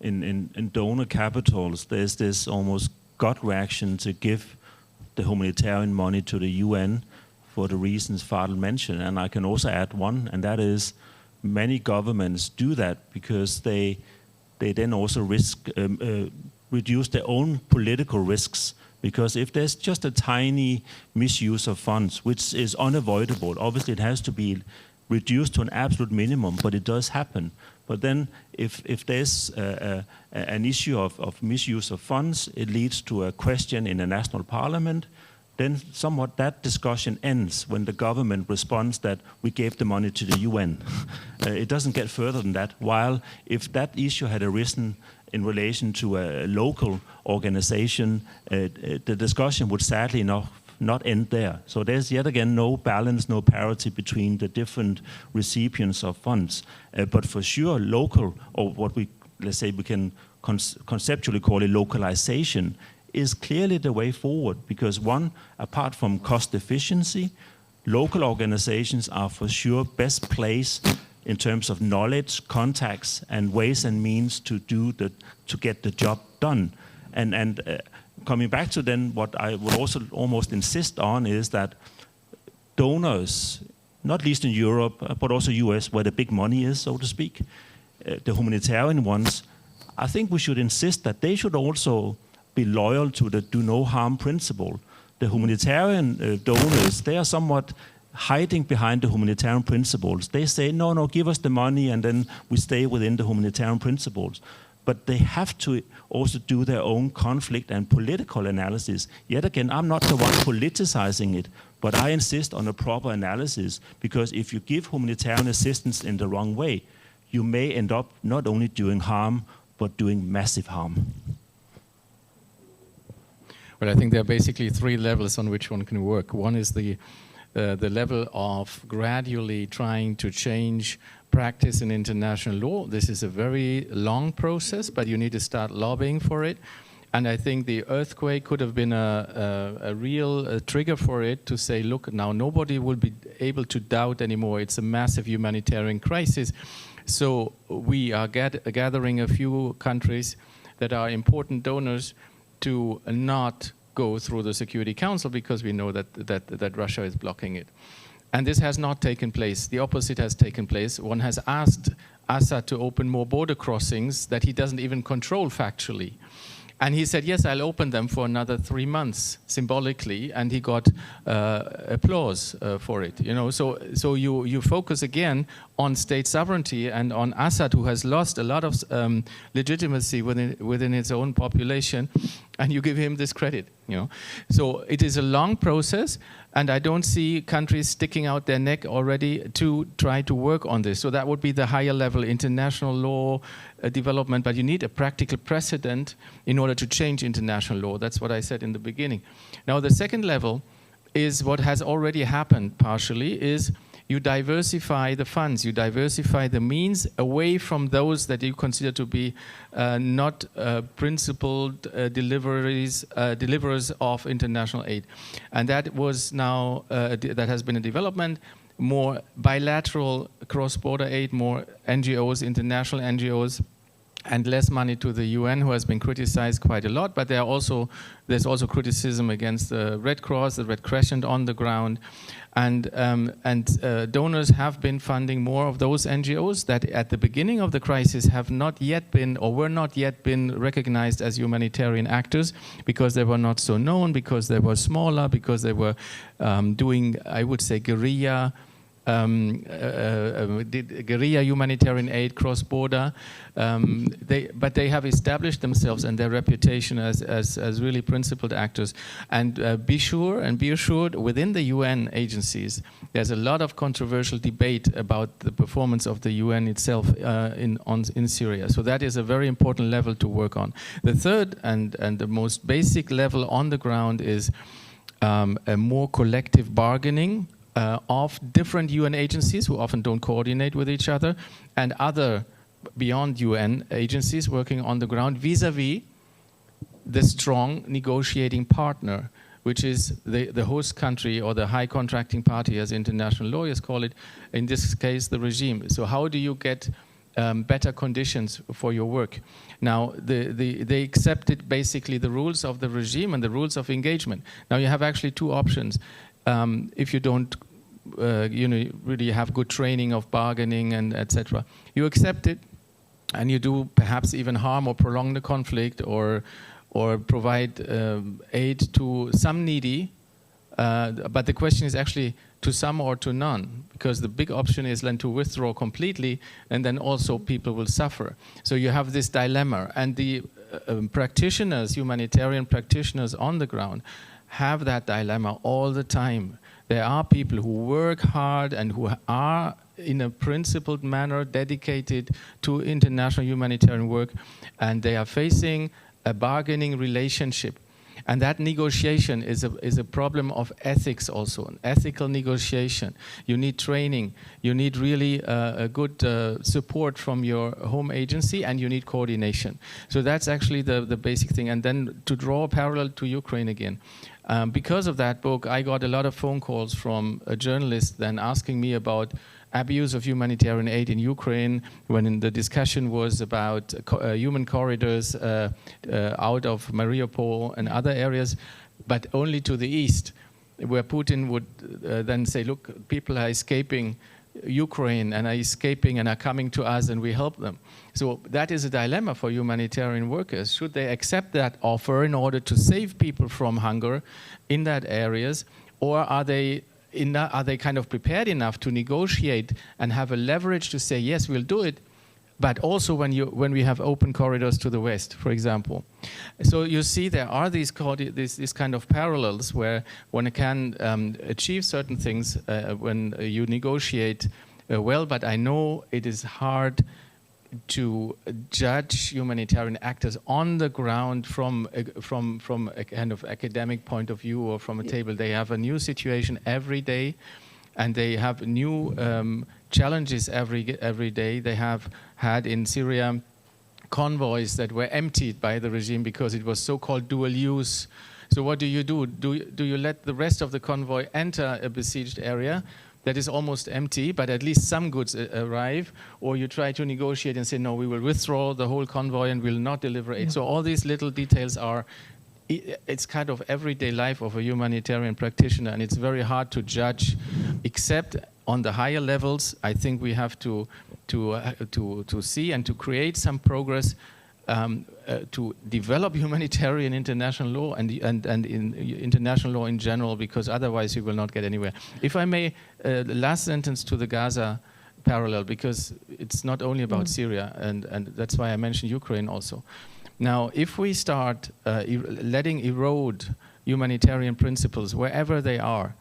in donor capitals, there's this almost gut reaction to give the humanitarian money to the UN for the reasons Fadl mentioned. And I can also add one, and that is many governments do that because they then also reduce their own political risks. Because if there's just a tiny misuse of funds, which is unavoidable, obviously it has to be reduced to an absolute minimum, but it does happen. But then if there's an issue of misuse of funds, it leads to a question in the national parliament, then somewhat that discussion ends when the government responds that we gave the money to the UN. It doesn't get further than that. While if that issue had arisen in relation to a local organization, the discussion would sadly not end there. So there's yet again no balance, no parity between the different recipients of funds. But for sure, local, or what we can conceptually call it localization, is clearly the way forward. Because one, apart from cost efficiency, local organizations are for sure best placed in terms of knowledge, contacts, and ways and means to get the job done. And coming back to then what I would also almost insist on is that donors, not least in Europe, but also US, where the big money is, so to speak, the humanitarian ones, I think we should insist that they should also be loyal to the do no harm principle. The humanitarian donors, they are somewhat hiding behind the humanitarian principles. They say, no, give us the money, and then we stay within the humanitarian principles. But they have to also do their own conflict and political analysis. Yet again, I'm not the one politicizing it, but I insist on a proper analysis, because if you give humanitarian assistance in the wrong way, you may end up not only doing harm, but doing massive harm. Well, I think there are basically three levels on which one can work. One is the the level of gradually trying to change practice in international law. This is a very long process, but you need to start lobbying for it. And I think the earthquake could have been a real trigger for it to say, look, now nobody will be able to doubt anymore. It's a massive humanitarian crisis. So we are gathering a few countries that are important donors to not go through the Security Council because we know that Russia is blocking it. And this has not taken place. The opposite has taken place. One has asked Assad to open more border crossings that he doesn't even control factually. And he said, yes, I'll open them for another 3 months, symbolically, and he got applause for it. You know, so you focus again on state sovereignty and on Assad, who has lost a lot of legitimacy within its own population, and you give him this credit. You know, so it is a long process, and I don't see countries sticking out their neck already to try to work on this. So that would be the higher level international law development, but you need a practical precedent in order to change international law. That's what I said in the beginning. Now, the second level is what has already happened partially, is you diversify the funds, you diversify the means away from those that you consider to be not principled deliverers of international aid. And that was now, that has been a development, more bilateral cross-border aid, more NGOs, international NGOs, and less money to the UN, who has been criticized quite a lot. But there's also criticism against the Red Cross, the Red Crescent on the ground. And donors have been funding more of those NGOs that at the beginning of the crisis have not yet been, or were not yet been recognized as humanitarian actors, because they were not so known, because they were smaller, because they were doing, I would say, guerrilla humanitarian aid cross-border, but they have established themselves and their reputation as really principled actors. And be assured, within the UN agencies, there's a lot of controversial debate about the performance of the UN itself in Syria. So that is a very important level to work on. The third and the most basic level on the ground is a more collective bargaining of different UN agencies, who often don't coordinate with each other, and other beyond UN agencies working on the ground vis-a-vis the strong negotiating partner, which is the host country, or the high contracting party, as international lawyers call it, in this case the regime. So how do you get better conditions for your work? Now, they accepted basically the rules of the regime and the rules of engagement. Now you have actually two options. If you don't really have good training of bargaining and etc. You accept it, and you do perhaps even harm or prolong the conflict, or provide aid to some needy. But the question is actually to some or to none, because the big option is then to withdraw completely, and then also people will suffer. So you have this dilemma, and the practitioners, humanitarian practitioners on the ground, have that dilemma all the time. There are people who work hard and who are in a principled manner dedicated to international humanitarian work, and they are facing a bargaining relationship. And that negotiation is a problem of ethics also, an ethical negotiation. You need training, you need really a good support from your home agency, and you need coordination. So that's actually the basic thing. And then to draw a parallel to Ukraine again. Because of that book, I got a lot of phone calls from a journalist then asking me about abuse of humanitarian aid in Ukraine, when the discussion was about human corridors out of Mariupol and other areas, but only to the east, where Putin would then say, look, people are escaping Ukraine and are escaping and are coming to us, and we help them. So that is a dilemma for humanitarian workers. Should they accept that offer in order to save people from hunger in that areas, or are they kind of prepared enough to negotiate and have a leverage to say, yes, we'll do it, but also when we have open corridors to the west, for example. So you see there are these kind of parallels where one can achieve certain things when you negotiate well, but I know it is hard to judge humanitarian actors on the ground from a kind of academic point of view or from a table. They have a new situation every day, and they have new challenges every day. They have had in Syria convoys that were emptied by the regime because it was so-called dual use. So what do? Do you let the rest of the convoy enter a besieged area that is almost empty, but at least some goods arrive, or you try to negotiate and say, no, we will withdraw the whole convoy and will not deliver aid. So all these little details it's kind of everyday life of a humanitarian practitioner, and it's very hard to judge, except on the higher levels. I think we have to see and to create some progress to develop humanitarian international law and in international law in general, because otherwise you will not get anywhere. If I may, the last sentence to the Gaza parallel, because it's not only about Syria, and that's why I mentioned Ukraine also. Now, if we start letting erode humanitarian principles wherever they are,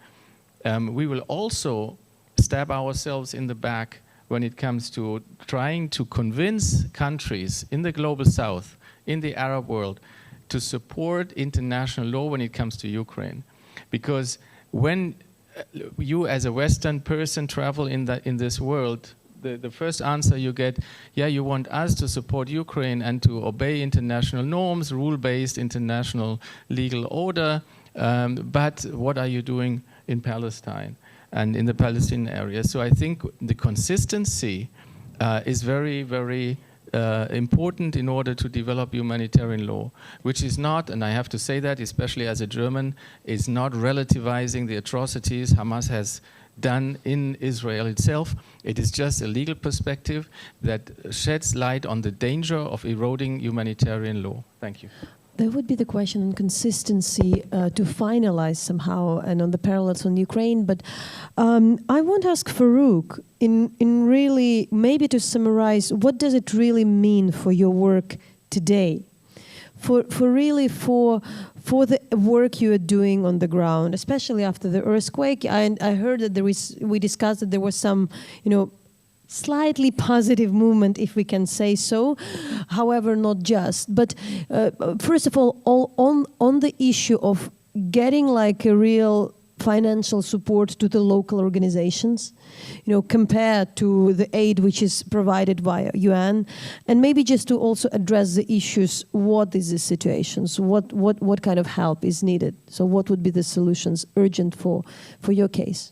we will also stab ourselves in the back when it comes to trying to convince countries in the global south, in the Arab world, to support international law when it comes to Ukraine. Because when you as a Western person travel in this world, the first answer you get, yeah, you want us to support Ukraine and to obey international norms, rule-based international legal order, but what are you doing in Palestine and in the Palestinian area? So I think the consistency is very, very important in order to develop humanitarian law, which is not, and I have to say that, especially as a German, is not relativizing the atrocities Hamas has done in Israel itself. It is just a legal perspective that sheds light on the danger of eroding humanitarian law. Thank you. There would be the question on consistency to finalize somehow, and on the parallels on Ukraine. But I want to ask Farouk, in really, maybe to summarize, what does it really mean for your work today? For the work you are doing on the ground, especially after the earthquake. I heard that we discussed that there was some, slightly positive movement, if we can say so. However, not just. But first of all, on the issue of getting like a real financial support to the local organizations, compared to the aid which is provided by UN, and maybe just to also address the issues. What is the situations? What kind of help is needed? So what would be the solutions urgent for your case?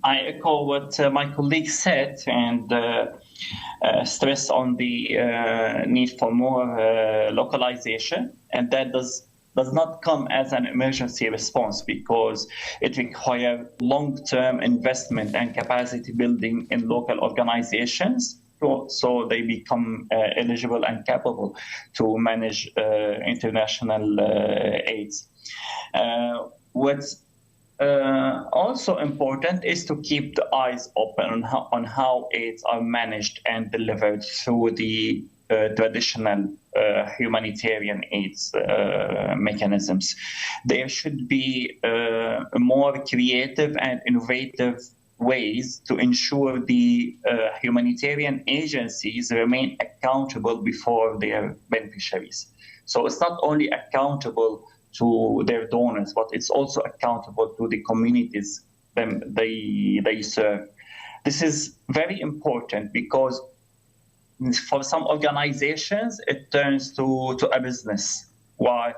I echo what my colleague said and stress on the need for more localization, and that does not come as an emergency response, because it requires long-term investment and capacity building in local organizations so they become eligible and capable to manage international aids. What's also important is to keep the eyes open on how aids are managed and delivered through the traditional humanitarian aids mechanisms. There should be more creative and innovative ways to ensure the humanitarian agencies remain accountable before their beneficiaries. So it's not only accountable to their donors, but it's also accountable to the communities they serve. This is very important because for some organizations, it turns to a business. Why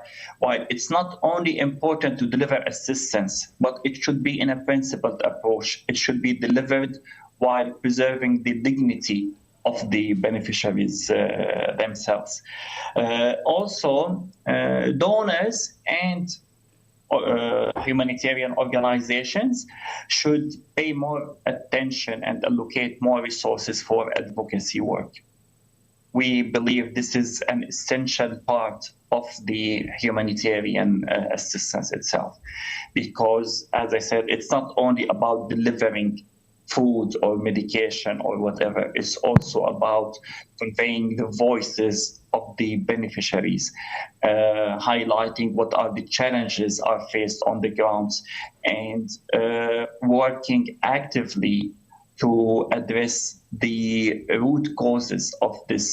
it's not only important to deliver assistance, but it should be in a principled approach. It should be delivered while preserving the dignity of the beneficiaries themselves. Also, donors and humanitarian organizations should pay more attention and allocate more resources for advocacy work. We believe this is an essential part of the humanitarian assistance itself, because, as I said, it's not only about delivering food or medication or whatever. It's also about conveying the voices of the beneficiaries, highlighting what are the challenges are faced on the grounds, and working actively to address the root causes of this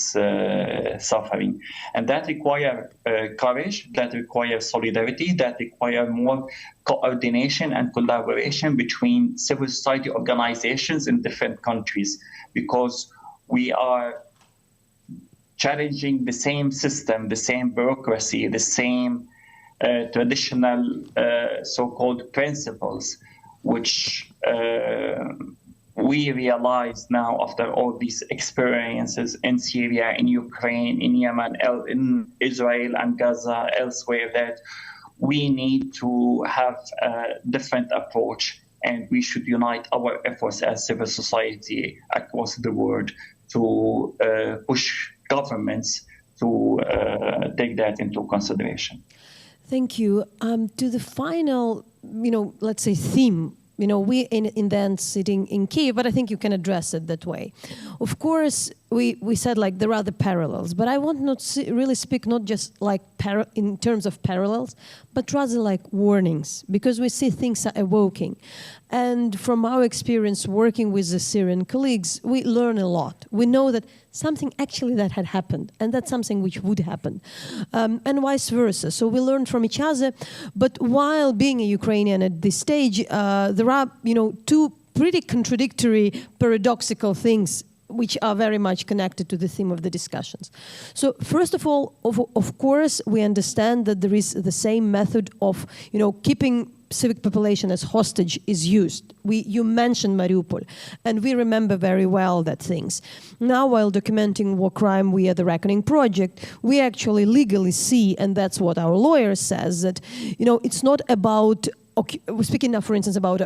suffering. And that requires courage, that requires solidarity, that requires more coordination and collaboration between civil society organizations in different countries, because we are challenging the same system, the same bureaucracy, the same traditional so-called principles, which we realize now after all these experiences in Syria, in Ukraine, in Yemen, in Israel and Gaza, elsewhere, that we need to have a different approach, and we should unite our efforts as civil society across the world to push governments to take that into consideration. Thank you. To the final, let's say theme. We in the end sitting in Kyiv, but I think you can address it that way. Of course, we said like there are the parallels, but I want not really speak not just like in terms of parallels, but rather like warnings, because we see things are evoking. And from our experience working with the Syrian colleagues, we learn a lot. We know that something actually that had happened, and that's something which would happen, and vice versa. So we learn from each other. But while being a Ukrainian at this stage, there are two pretty contradictory, paradoxical things which are very much connected to the theme of the discussions. So first of all, of course, we understand that there is the same method of keeping civic population as hostage is used. You mentioned Mariupol, and we remember very well that things. Now, while documenting war crime via the Reckoning Project, we actually legally see, and that's what our lawyer says, that it's not about speaking now, for instance, about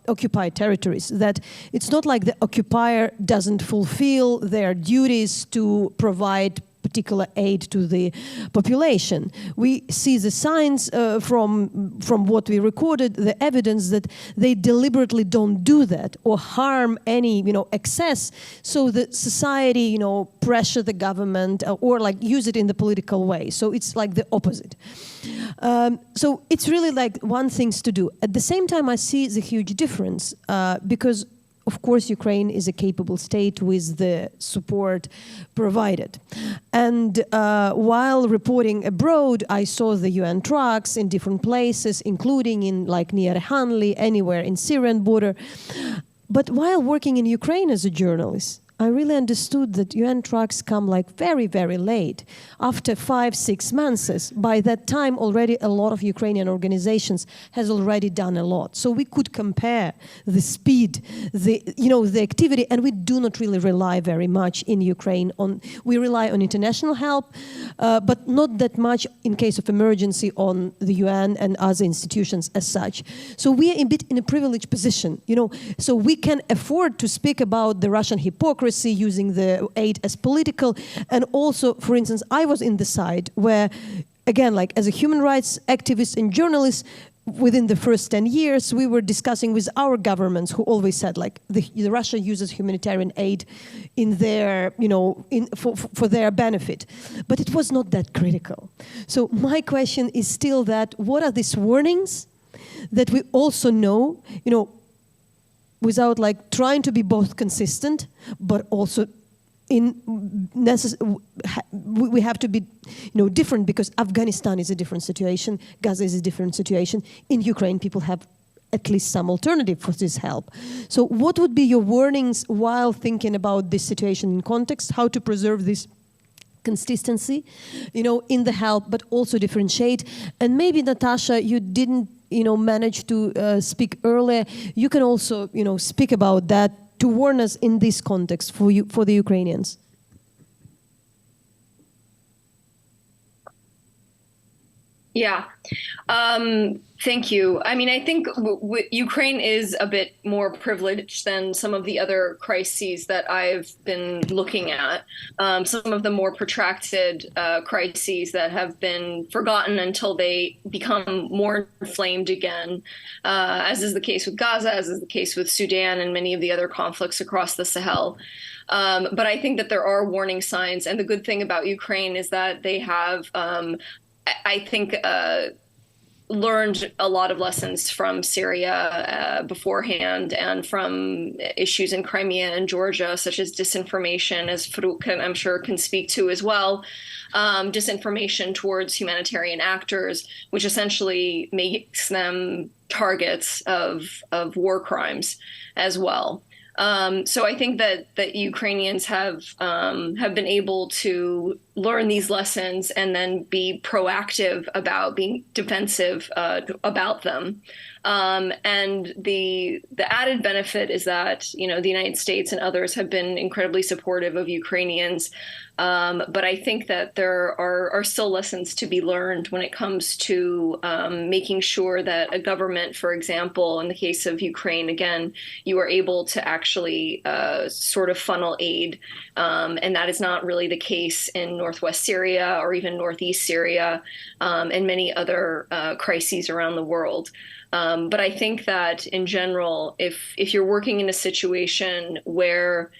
occupied territories, that it's not like the occupier doesn't fulfill their duties to provide particular aid to the population. We see the signs from what we recorded, the evidence that they deliberately don't do that or harm any excess, so the society pressure the government or like use it in the political way. So it's like the opposite. So it's really like one thing to do. At the same time, I see the huge difference because of course, Ukraine is a capable state with the support provided. And while reporting abroad, I saw the UN trucks in different places, including in like near Hanli, anywhere in Syrian border. But while working in Ukraine as a journalist, I really understood that UN trucks come like very, very late, after 5-6 months. By that time, already a lot of Ukrainian organizations has already done a lot. So we could compare the speed, the activity, and we do not really rely very much in Ukraine on. We rely on international help, but not that much in case of emergency on the UN and other institutions as such. So we are a bit in a privileged position, So we can afford to speak about the Russian hypocrisy, using the aid as political. And also, for instance, I was in the side where, again, like as a human rights activist and journalist, within the first 10 years, we were discussing with our governments who always said like the Russia uses humanitarian aid in their, for their benefit. But it was not that critical. So my question is still that, what are these warnings that we also know, without like trying to be both consistent, but also we have to be different, because Afghanistan is a different situation, Gaza is a different situation. In Ukraine, people have at least some alternative for this help. So what would be your warnings while thinking about this situation in context, how to preserve this consistency, in the help, but also differentiate? And maybe, Natasha, you didn't manage to speak earlier. You can also, speak about that to warn us in this context for the Ukrainians. Yeah. Thank you. I mean, I think Ukraine is a bit more privileged than some of the other crises that I've been looking at. Some of the more protracted crises that have been forgotten until they become more inflamed again, as is the case with Gaza, as is the case with Sudan and many of the other conflicts across the Sahel. But I think that there are warning signs. And the good thing about Ukraine is that they have I think, learned a lot of lessons from Syria beforehand and from issues in Crimea and Georgia, such as disinformation, as Farouk, I'm sure, can speak to as well. Disinformation towards humanitarian actors, which essentially makes them targets of war crimes as well. So I think that Ukrainians have been able to learn these lessons and then be proactive about being defensive about them. And the added benefit is that, you know, the United States and others have been incredibly supportive of Ukrainians. But I think that there are still lessons to be learned when it comes to making sure that a government, for example, in the case of Ukraine, again, you are able to actually sort of funnel aid. And that is not really the case in Northwest Syria or even Northeast Syria and many other crises around the world. But I think that in general, if you're working in a situation where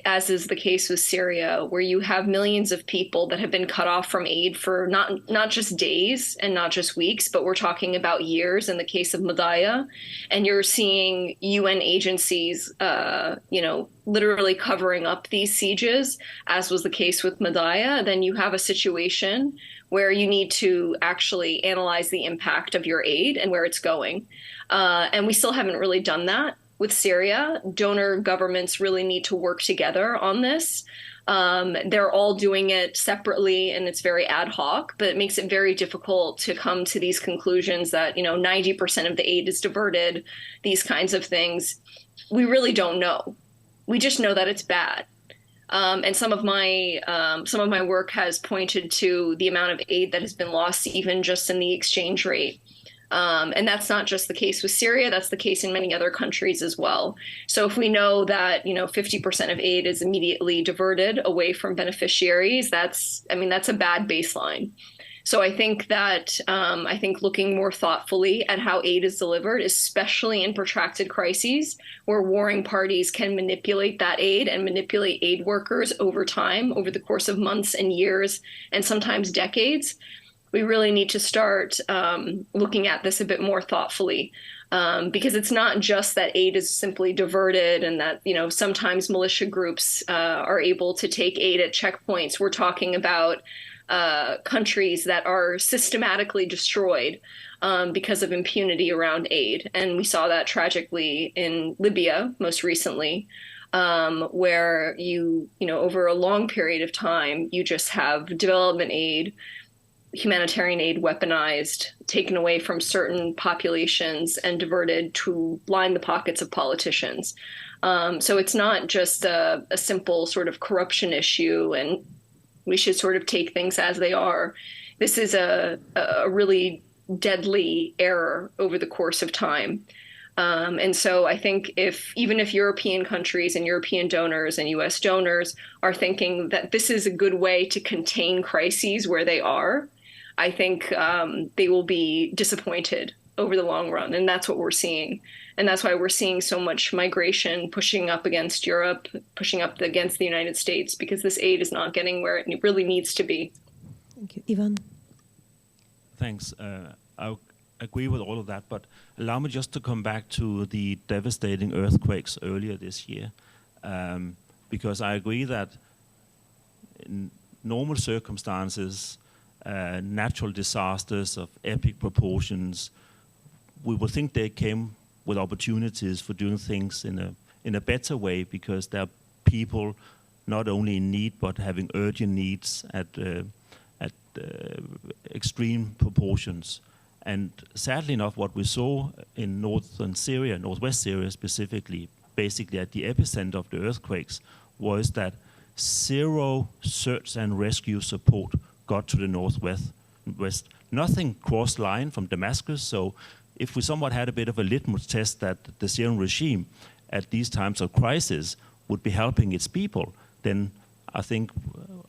as is the case with Syria, where you have millions of people that have been cut off from aid for not just days and not just weeks, but we're talking about years in the case of Madaya. And you're seeing UN agencies, literally covering up these sieges, as was the case with Madaya, then you have a situation where you need to actually analyze the impact of your aid and where it's going. And we still haven't really done that with Syria. Donor governments really need to work together on this. They're all doing it separately and it's very ad hoc, but it makes it very difficult to come to these conclusions that, 90% of the aid is diverted, these kinds of things. We really don't know. We just know that it's bad. And some of my work has pointed to the amount of aid that has been lost, even just in the exchange rate. And that's not just the case with Syria, that's the case in many other countries as well. So if we know that, 50% of aid is immediately diverted away from beneficiaries, that's a bad baseline. So I think that looking more thoughtfully at how aid is delivered, especially in protracted crises where warring parties can manipulate that aid and manipulate aid workers over time, over the course of months and years, and sometimes decades, we really need to start looking at this a bit more thoughtfully, because it's not just that aid is simply diverted and that, sometimes militia groups are able to take aid at checkpoints. We're talking about countries that are systematically destroyed because of impunity around aid. And we saw that tragically in Libya most recently, where over a long period of time, you just have development aid, humanitarian aid weaponized, taken away from certain populations and diverted to line the pockets of politicians. So it's not just a simple sort of corruption issue and we should sort of take things as they are. This is a really deadly error over the course of time. And so I think even if European countries and European donors and US donors are thinking that this is a good way to contain crises where they are, I think they will be disappointed over the long run. And that's what we're seeing. And that's why we're seeing so much migration pushing up against Europe, pushing up against the United States, because this aid is not getting where it really needs to be. Thank you. Ivan? Thanks. I agree with all of that, but allow me just to come back to the devastating earthquakes earlier this year, because I agree that in normal circumstances, natural disasters of epic proportions, we would think they came with opportunities for doing things in a better way, because there are people not only in need but having urgent needs at extreme proportions. And sadly enough, what we saw in northern Syria, northwest Syria specifically, basically at the epicenter of the earthquakes, was that zero search and rescue support got to the northwest west. Nothing crossed line from Damascus. So if we somewhat had a bit of a litmus test that the Syrian regime at these times of crisis would be helping its people, then I think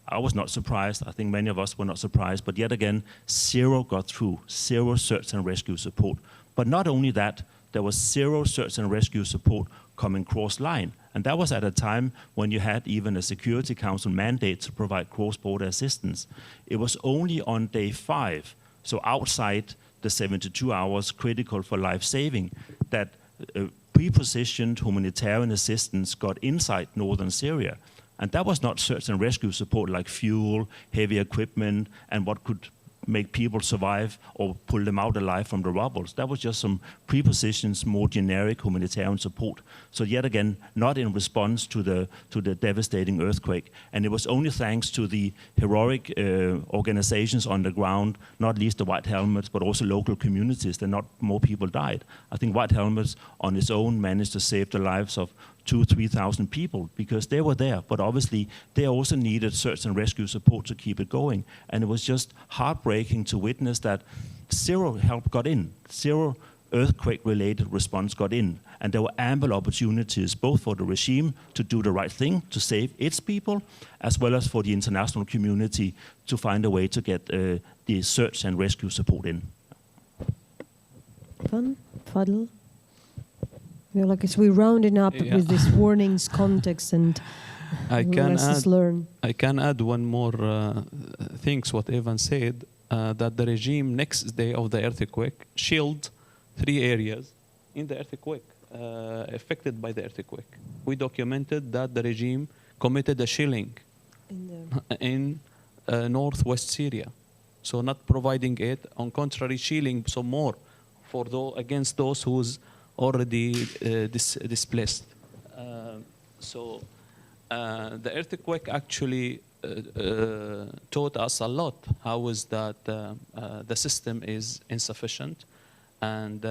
I was not surprised. I think many of us were not surprised. But yet again, zero got through, zero search and rescue support. But not only that, there was zero search and rescue support coming cross-line. And that was at a time when you had even a Security Council mandate to provide cross-border assistance. It was only on day 5, so outside the 72 hours critical for life saving, that pre-positioned humanitarian assistance got inside northern Syria. And that was not search and rescue support like fuel, heavy equipment, and what could make people survive or pull them out alive from the rubble. That was just some pre-positions, more generic humanitarian support. So yet again, not in response to the devastating earthquake. And it was only thanks to the heroic organizations on the ground, not least the White Helmets, but also local communities, that not more people died. I think White Helmets on its own managed to save the lives of 2,000-3,000 people because they were there, but obviously they also needed search and rescue support to keep it going. And it was just heartbreaking to witness that zero help got in, zero earthquake-related response got in, and there were ample opportunities both for the regime to do the right thing, to save its people, as well as for the international community to find a way to get the search and rescue support in. Fadl? Like as we're rounding up with this warnings, context, and lessons learned. I can add one more things what Evan said, that the regime next day of the earthquake shielded 3 areas in the earthquake, affected by the earthquake. We documented that the regime committed a shilling in northwest Syria. So not providing it, on contrary, shielding some more for against those who's already displaced. So the earthquake actually taught us a lot how is that the system is insufficient, and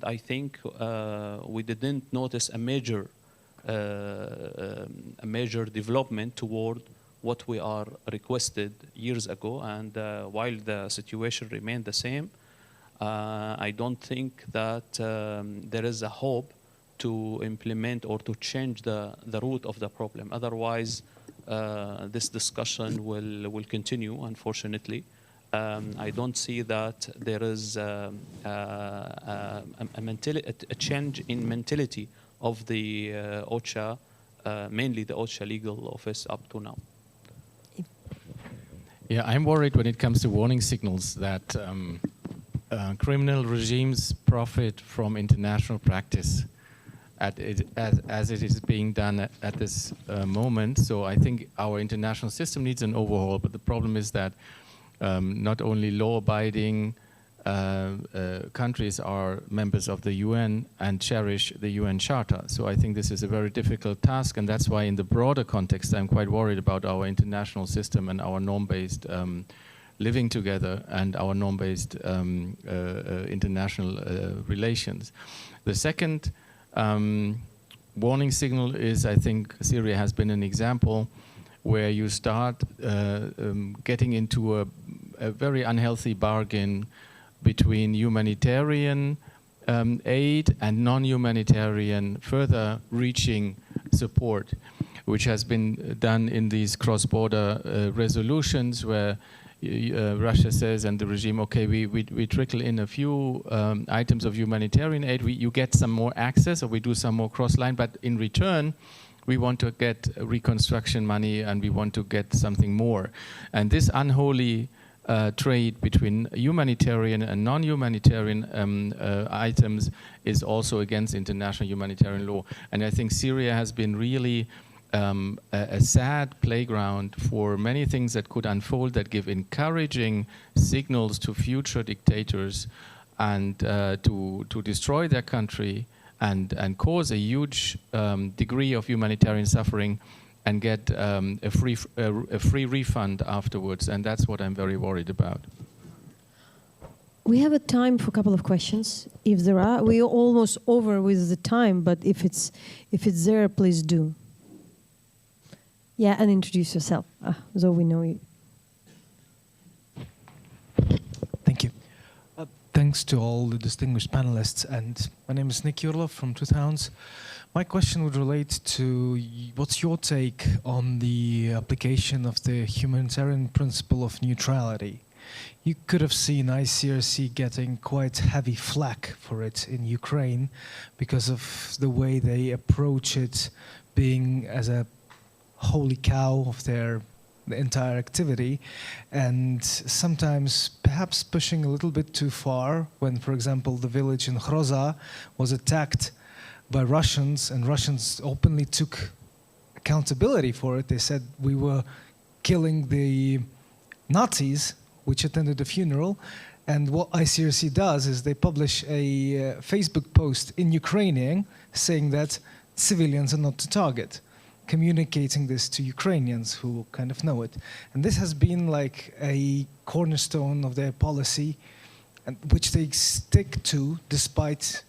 I think we didn't notice a major development toward what we are requested years ago, and while the situation remained the same, I don't think that there is a hope to implement or to change the root of the problem. Otherwise, this discussion will continue, unfortunately. I don't see that there is a change in mentality of the OCHA, mainly the OCHA legal office up to now. Yeah, I'm worried when it comes to warning signals that criminal regimes profit from international practice as it is being done at this moment. So I think our international system needs an overhaul, but the problem is that not only law-abiding countries are members of the UN and cherish the UN Charter. So I think this is a very difficult task, and that's why in the broader context I'm quite worried about our international system and our norm-based living together and our norm-based international relations. The second warning signal is, I think Syria has been an example where you start getting into a very unhealthy bargain between humanitarian aid and non-humanitarian further reaching support, which has been done in these cross-border resolutions where Russia says, and the regime, okay, we trickle in a few items of humanitarian aid, you get some more access, or we do some more cross-line, but in return, we want to get reconstruction money and we want to get something more. And this unholy trade between humanitarian and non-humanitarian items is also against international humanitarian law. And I think Syria has been really a sad playground for many things that could unfold that give encouraging signals to future dictators and to destroy their country and cause a huge degree of humanitarian suffering and get a free refund afterwards. And that's what I'm very worried about. We have a time for a couple of questions, if there are. We're almost over with the time, but if it's there, please do. Yeah, and introduce yourself, so we know you. thanks to all the distinguished panelists. And my name is Nick Yurlov from Two Towns. My question would relate to what's your take on the application of the humanitarian principle of neutrality? You could have seen ICRC getting quite heavy flack for it in Ukraine because of the way they approach it being as a holy cow of their entire activity, and sometimes perhaps pushing a little bit too far when, for example, the village in Hroza was attacked by Russians, and Russians openly took accountability for it. They said we were killing the Nazis, which attended the funeral. And what ICRC does is they publish a Facebook post in Ukrainian saying that civilians are not to target, communicating this to Ukrainians who kind of know it. And this has been like a cornerstone of their policy, and which they stick to despite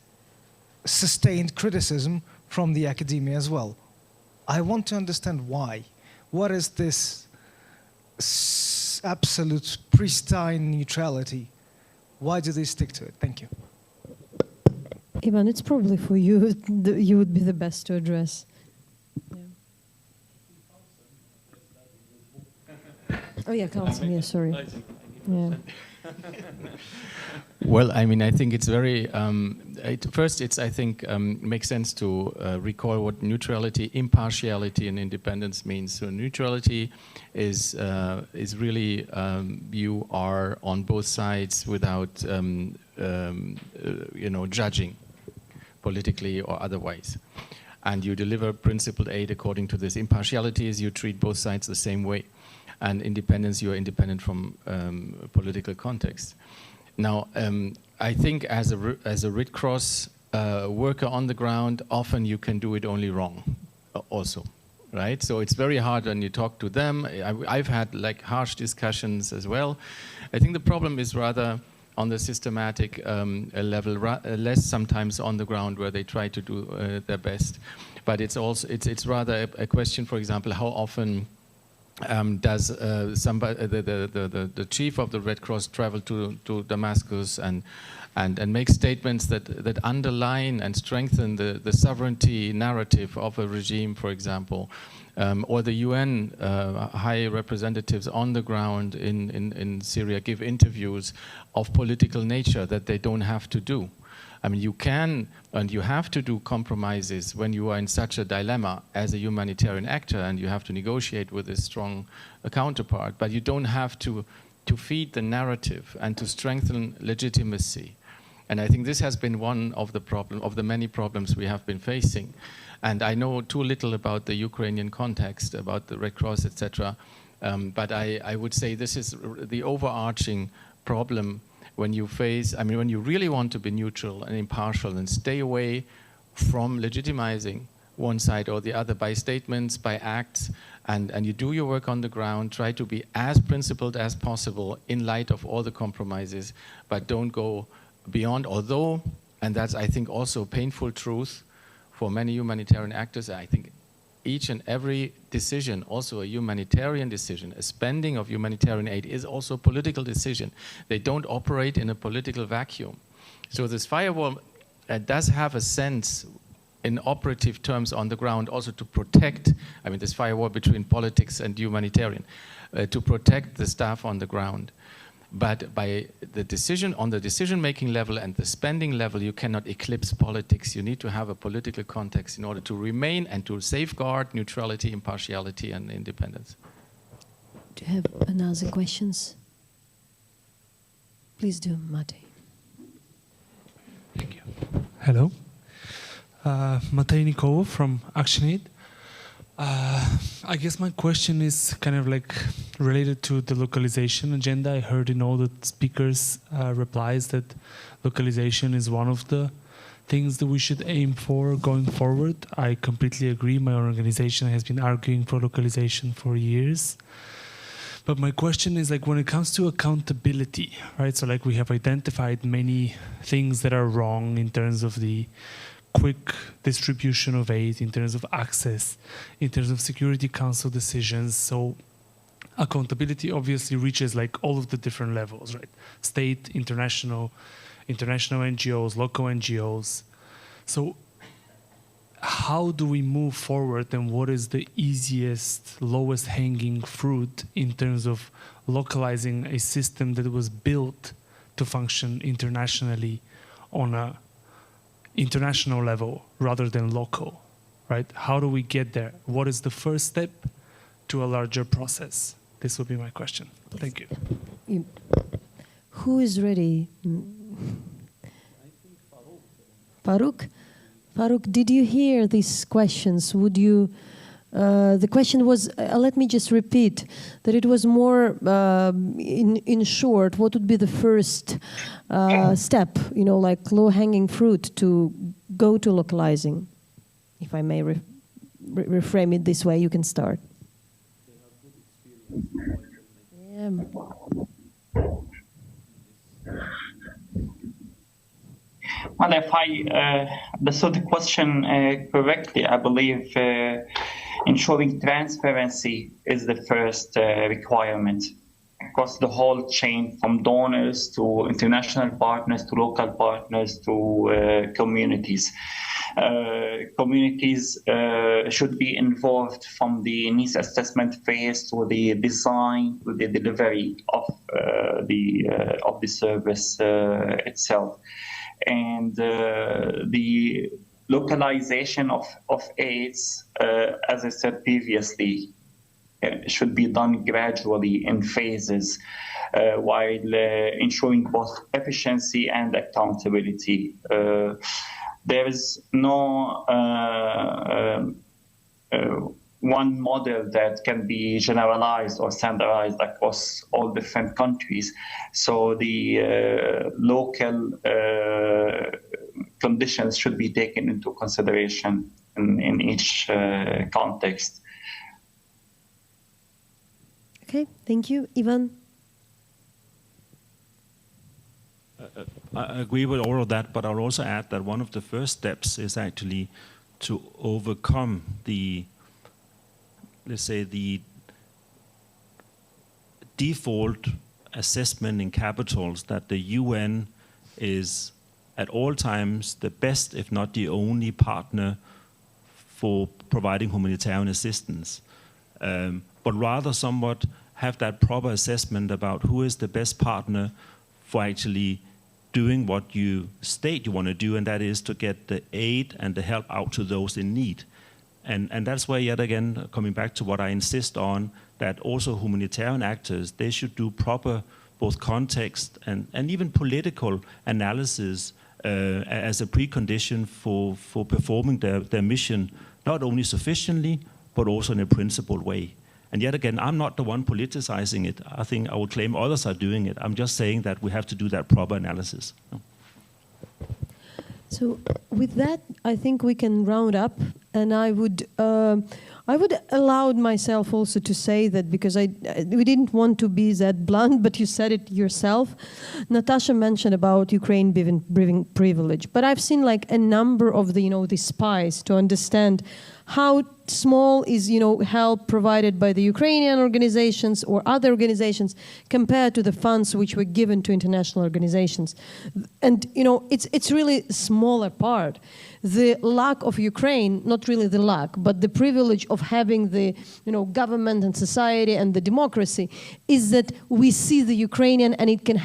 sustained criticism from the academia as well. I want to understand why. What is this absolute pristine neutrality? Why do they stick to it? Thank you. Ivan, it's probably for you. You would be the best to address. Yeah. Oh yeah, Carlson. Yeah, sorry. Yeah. Well, I mean, I think it's very. First, I think makes sense to recall what neutrality, impartiality, and independence means. So neutrality is really you are on both sides without judging politically or otherwise, and you deliver principled aid according to this. Impartiality is you treat both sides the same way, and independence, you are independent from political context. Now, I think as a Red Cross worker on the ground, often you can do it only wrong, also, right? So it's very hard when you talk to them. I've had like harsh discussions as well. I think the problem is rather on the systematic level, less sometimes on the ground where they try to do their best. But it's also it's rather a question, for example, how often does somebody, the chief of the Red Cross travel to Damascus and make statements that underline and strengthen the sovereignty narrative of a regime, for example, or the UN high representatives on the ground in Syria give interviews of political nature that they don't have to do. I mean, you can and you have to do compromises when you are in such a dilemma as a humanitarian actor, and you have to negotiate with a strong counterpart, but you don't have to feed the narrative and to strengthen legitimacy. And I think this has been one of the many problems we have been facing. And I know too little about the Ukrainian context, about the Red Cross, etc. But I would say this is the overarching problem when you face, I mean, when you really want to be neutral and impartial and stay away from legitimizing one side or the other by statements, by acts, and you do your work on the ground, try to be as principled as possible in light of all the compromises, but don't go beyond, although, and that's, I think, also painful truth for many humanitarian actors, I think each and every decision, also a humanitarian decision, a spending of humanitarian aid is also a political decision. They don't operate in a political vacuum. So this firewall does have a sense in operative terms on the ground also to protect, I mean this firewall between politics and humanitarian, to protect the staff on the ground. But by the decision, on the decision-making level and the spending level, you cannot eclipse politics. You need to have a political context in order to remain and to safeguard neutrality, impartiality, and independence. Do you have another questions? Please do, Matej. Thank you. Hello. Matej Nikolov from ActionAid. I guess my question is kind of like related to the localization agenda. I heard in all the speakers' replies that localization is one of the things that we should aim for going forward. I completely agree. My organization has been arguing for localization for years. But my question is, like, when it comes to accountability, right? So like we have identified many things that are wrong in terms of the quick distribution of aid, in terms of access, in terms of Security Council decisions. So accountability obviously reaches like all of the different levels, right? State, international, international NGOs, local NGOs. So how do we move forward, and what is the easiest, lowest hanging fruit in terms of localizing a system that was built to function internationally on a international level rather than local, right? How do we get there? What is the first step to a larger process? This would be my question. Thank you. Who is ready? Farouk? Farouk, did you hear these questions? Would you? The question was, let me just repeat, that it was more, in short, what would be the first step, like low-hanging fruit to go to localizing? If I may reframe it this way, you can start. Yeah. Well, if I understood the question correctly, I believe ensuring transparency is the first requirement across the whole chain, from donors to international partners to local partners to communities. Communities should be involved from the needs assessment phase to the design to the delivery of the service itself. And the localization of aids, as I said previously, should be done gradually in phases while ensuring both efficiency and accountability. There is no one model that can be generalized or standardized across all different countries. So the local conditions should be taken into consideration in each context. Okay, thank you. Ivan? I agree with all of that, but I'll also add that one of the first steps is actually to overcome the, let's say, the default assessment in capitals that the UN is at all times the best, if not the only partner for providing humanitarian assistance, but rather somewhat have that proper assessment about who is the best partner for actually doing what you state you want to do, and that is to get the aid and the help out to those in need. And that's why, yet again, coming back to what I insist on, that also humanitarian actors, they should do proper both context and even political analysis as a precondition for performing their mission, not only sufficiently, but also in a principled way. And yet again, I'm not the one politicizing it. I think I would claim others are doing it. I'm just saying that we have to do that proper analysis. So with that, I think we can round up, and I would allow myself also to say that, because we didn't want to be that blunt, but you said it yourself. Natasha mentioned about Ukraine being privileged, but I've seen like a number of the spies to understand how small is help provided by the Ukrainian organizations or other organizations compared to the funds which were given to international organizations. And it's really a smaller part. The lack of Ukraine, not really the lack, but the privilege of having the government and society and the democracy, is that we see the Ukrainian and it can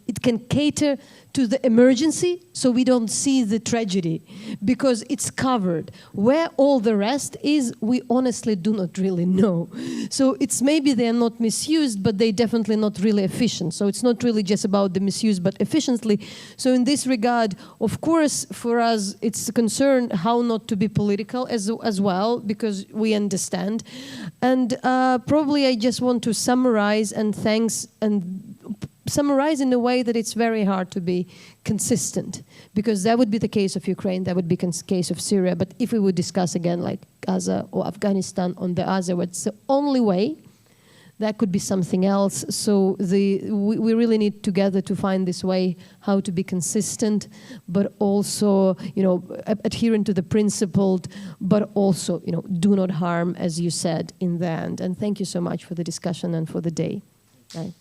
it can cater to the emergency, so we don't see the tragedy because it's covered. Where all the rest is, we honestly do not really know. So it's maybe they're not misused, but they're definitely not really efficient. So it's not really just about the misuse, but efficiently. So in this regard, of course, for us, it's a concern how not to be political as well, because we understand. And probably I just want to summarize and summarize in a way that it's very hard to be consistent, because that would be the case of Ukraine, that would be the case of Syria. But if we would discuss again like Gaza or Afghanistan on the other, what's the only way, that could be something else. So we really need together to find this way how to be consistent, but also adherent to the principled, but also do not harm, as you said in the end. And thank you so much for the discussion and for the day. Right.